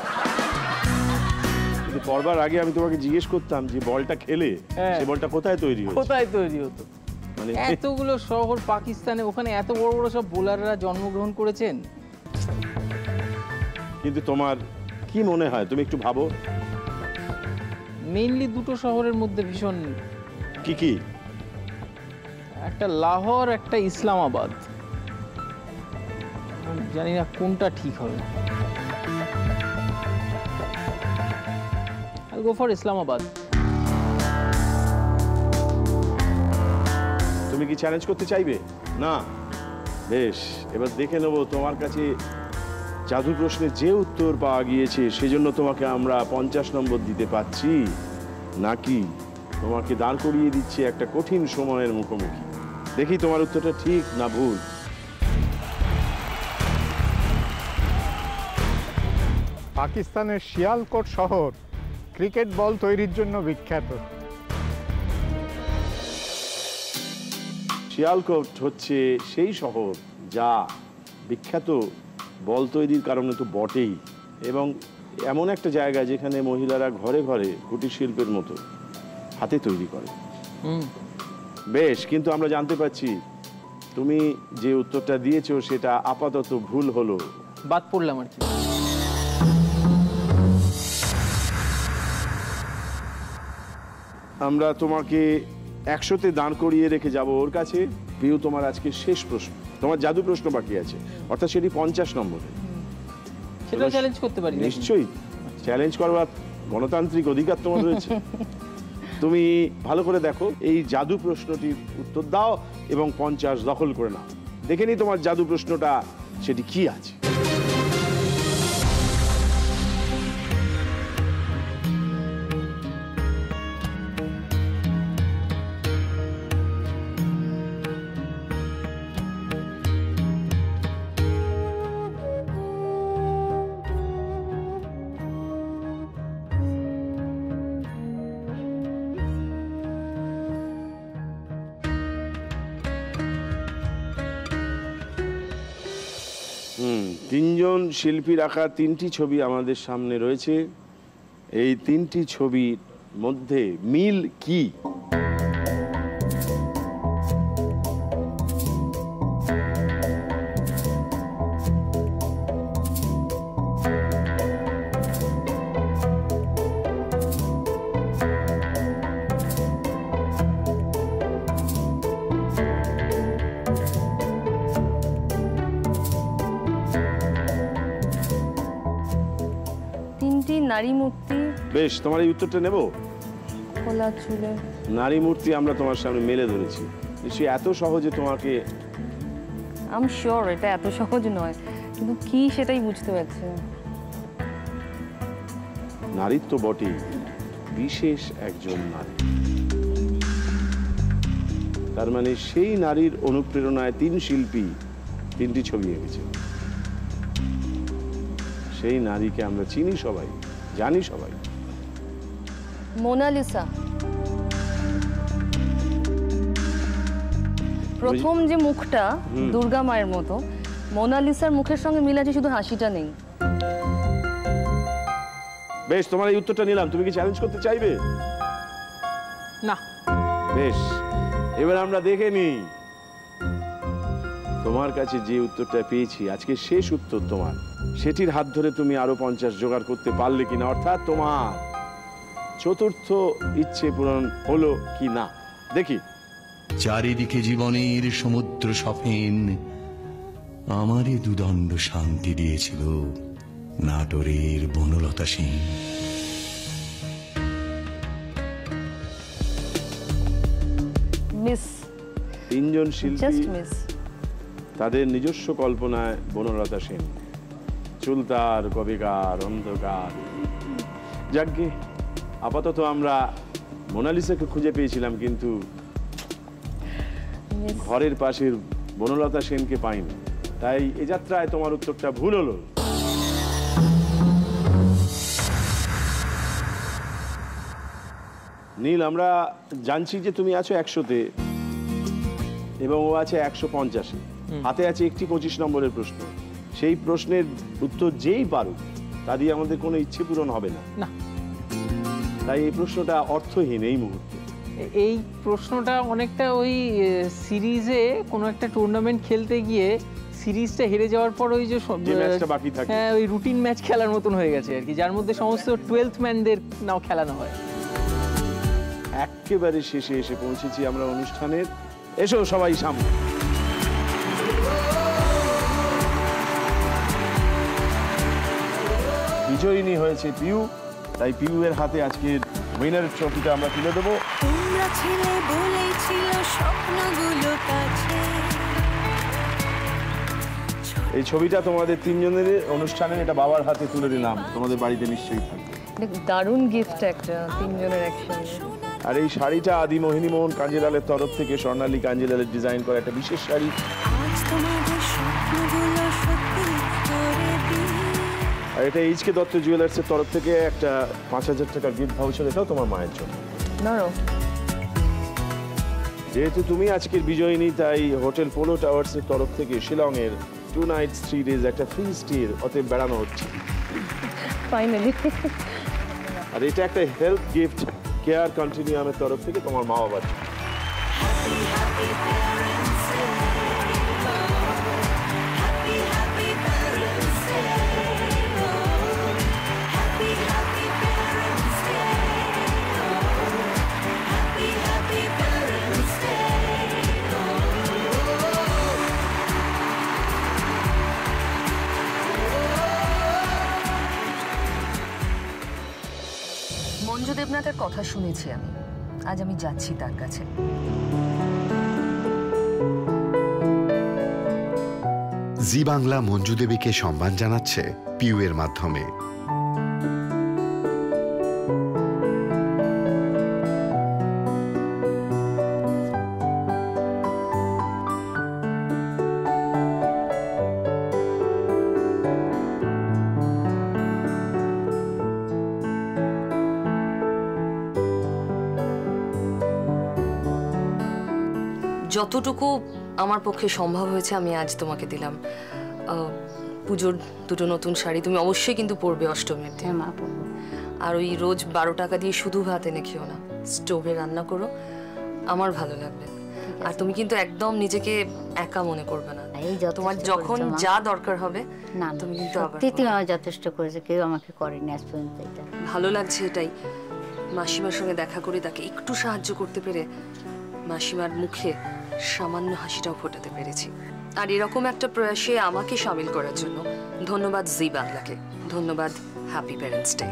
কিন্তু পড়বার আগে আমি তোমাকে জিজ্ঞেস করতাম যে বলটা খেলে সেই বলটা কোথায় তৈরি হতো? কোথায় তৈরি হতো? মানে এতগুলো শহর পাকিস্তানে, ওখানে এত বড় বড় সব বোলাররা জন্মগ্রহণ করেছেন। কিন্তু তোমার কি মনে হয়, তুমি একটু ভাবো। মেইনলি দুটো শহরের মধ্যে ভীষণ কি কি, একটা লাহোর, একটা ইসলামাবাদ। জানি না কোনটা ঠিক হবে। I'll go for Islamabad. তুমি কি চ্যালেঞ্জ করতে চাইবে? না? বেশ, এবার দেখে নেব তোমার কাছে জাদু প্রশ্নের যে উত্তর পাওয়া গিয়েছে সেজন্য তোমাকে আমরা 50 নম্বর দিতে পাচ্ছি, নাকি তোমাকে দাঁড় করিয়ে দিচ্ছি একটা কঠিন সময়ের মুখোমুখি। দেখি তোমার উত্তরটা ঠিক না ভুল। পাকিস্তানের শিয়ালকোট শহর ক্রিকেট বল তৈরির জন্য বিখ্যাত। শিয়ালকোট হচ্ছে সেই শহর যা বিখ্যাত বল তৈরির কারণে তো বটেই, এবং এমন একটা জায়গা যেখানে মহিলারা ঘরে ঘরে কুটির শিল্পের মতো হাতে তৈরি করে। বেশ, কিন্তু আমরা জানতে পারছি তুমি যে উত্তরটা দিয়েছো সেটা আপাতত ভুল হলো, বাদ পড়লাম আর কি। আমরা তোমাকে 100-তে দাঁড় করিয়ে রেখে যাব ওর কাছে। পিউ, তোমার আজকে শেষ প্রশ্ন, তোমার জাদু প্রশ্ন বাকি আছে, অর্থাৎ সেটি 50 নম্বরে। সেটা চ্যালেঞ্জ করতে পারি? নিশ্চয়ই চ্যালেঞ্জ করবার গণতান্ত্রিক অধিকার তোমার রয়েছে। তুমি ভালো করে দেখো, এই জাদু প্রশ্নটির উত্তর দাও এবং 50 দখল করে নাও। দেখে নি তোমার জাদু প্রশ্নটা সেটি কি আছে। তিনজন শিল্পীর আঁকা 3টি ছবি আমাদের সামনে রয়েছে। এই 3টি ছবির মধ্যে মিল কি? নারী মূর্তি। বেশ, তোমার এই উত্তরটা নেব। খোলা চুলে নারী মূর্তি আমরা তোমার সামনে মেলে ধরেছি। নিশ্চয়ই এত সহজে তোমাকে, আই এম শিওর এটা এত সহজ নয়, কিন্তু কি সেটাই বুঝতে পারছি না। নারীর তো বটেই, বিশেষ একজন নারী। তার মানে সেই নারীর অনুপ্রেরণায় 3 শিল্পী 3টি ছবি এঁকেছে। সেই নারীকে আমরা চিনি সবাই, জানি সবাই। মোনালিসা। প্রথম যে মুখটা দুর্গা মায়ের মতো, মোনালিসার মুখের সঙ্গে মিল আছে, শুধু হাসিটা নেই। বেশ, তোমার এই উত্তরটা নিলাম। তুমি কি চ্যালেঞ্জ করতে চাইবে? না। বেশ, এবার আমরা দেখে নিই তোমার কাছে যে উত্তরটা পেয়েছি, আজকে শেষ উত্তর তোমার, সেটির হাত ধরে তুমি আরো 50 জোগাড় করতে পারলে কিনা, অর্থাৎ তোমার চতুর্থ ইচ্ছে পূরণ হলো কি না দেখি। চারিদিকে জীবনের সমুদ্র সফেন, আমারই দুদণ্ড শান্তি দিয়েছিল নাটোরের বনলতা সেন। মিস। 3 জন শিল্পী, জাস্ট মিস। তাদের নিজস্ব কল্পনায় বনলতা সেন, চুলতার, কবিকার, অন্ধকার। যাকে আপাতত আমরা মোনালিসাকে খুঁজে পেয়েছিলাম, কিন্তু ঘরের পাশের বনলতা সেনকে পাইনি। তাই এ যাত্রায় তোমার উত্তরটা ভুল হলো। নীল, আমরা জানছি যে তুমি আছো 100-তে এবং ও আছে 150-এ। হাতে আছে একটি 25 নম্বরের প্রশ্ন। সেই প্রশ্নের উত্তর যেই পারুক, তা দিয়ে আমাদের কোনো ইচ্ছে পূরণ হবে না। তাই এই প্রশ্নটা অর্থহীন এই মুহূর্তে। এই প্রশ্নটা অনেকটা ওই সিরিজে কোনো একটা টুর্নামেন্ট খেলতে গিয়ে সিরিজটা হেরে যাওয়ার পর ওই যে ম্যাচটা বাকি থাকে, হ্যাঁ, ওই রুটিন ম্যাচ খেলার মতন হয়ে গেছে আর কি, যার মধ্যে সমস্ত 12th ম্যানদের নাও খেলানো হয়। একেবারে শেষে এসে পৌঁছেছি আমরা অনুষ্ঠানের। এসো সবাই সামনে। বিজয়িনী হয়েছে পিউ, তাই পিউ এর হাতে আজকের উইনার ট্রফিটা আমরা তুলে দেবো। তোমরা ছিলে বলেই ছিল স্বপ্নগুলো কাছে। এই ছবিটা তোমাদের 3 জনের অনুষ্ঠানে এটা বাবার হাতে তুলে দিলাম, তোমাদের বাড়িতে নিশ্চয়ই থাকবে। দারুণ গিফট একটা 3 জনের একসঙ্গে। আর এই শাড়িটা আদি মোহিনী মোহন কাঞ্জিলালের তরফ থেকে স্বর্ণালী কাঞ্জিলালের ডিজাইন করা একটা বিশেষ শাড়ি। আর এটা এইচকে দত্ত জুয়েলার্সের তরফ থেকে একটা 5000 টাকার গিফট ভাউচার, এটাও তোমার মায়ের জন্য। যেহেতু তুমি আজকের বিজয়িনী, তাই হোটেল পোলো টাওয়ার্সের তরফ থেকে শিলংয়ের 2 nights 3 days একটা ফ্রি স্টে অতএব বেড়ানো হচ্ছে ফাইনালি। আর এটা একটা হেলথ গিফট কেয়ার কন্টিনিউয়ামের তরফ থেকে তোমার মা বাবার। মঞ্জু দেবনাথের কথা শুনেছি আমি, আজ আমি যাচ্ছি তার কাছে। জি বাংলা মঞ্জু দেবীকে সম্মান জানাচ্ছে পিউ এর মাধ্যমে। যতটুকু আমার পক্ষে সম্ভব হয়েছে আমি আজ তোমাকে দিলাম। পুজোর 2টো নতুন শাড়ি তুমি অবশ্যই কিন্তু পরবে অষ্টমীর দিন। আর ওই রোজ 12 টাকা দিয়ে শুধু ভাত এনে খেও না, স্টোভে রান্না করো, আমার ভালো লাগবে। আর তুমি কিন্তু একদম নিজেকে একা মনে করবে না, তোমার যখন যা দরকার হবে না তুমি কিন্তু সত্যি আমার যথেষ্ট করেছে, কেউ আমাকে করেনি আজ পর্যন্ত। এটা ভালো লাগছে এটাই, মাসিমার সঙ্গে দেখা করে তাকে একটু সাহায্য করতে পেরে মাসিমার মুখে সামান্য হাসিটাও ফোটাতে পেরেছি। আর এরকম একটা প্রয়াসে আমাকে সামিল করার জন্য ধন্যবাদ জি বাংলাকে, ধন্যবাদ হ্যাপি প্যারেন্টস ডে।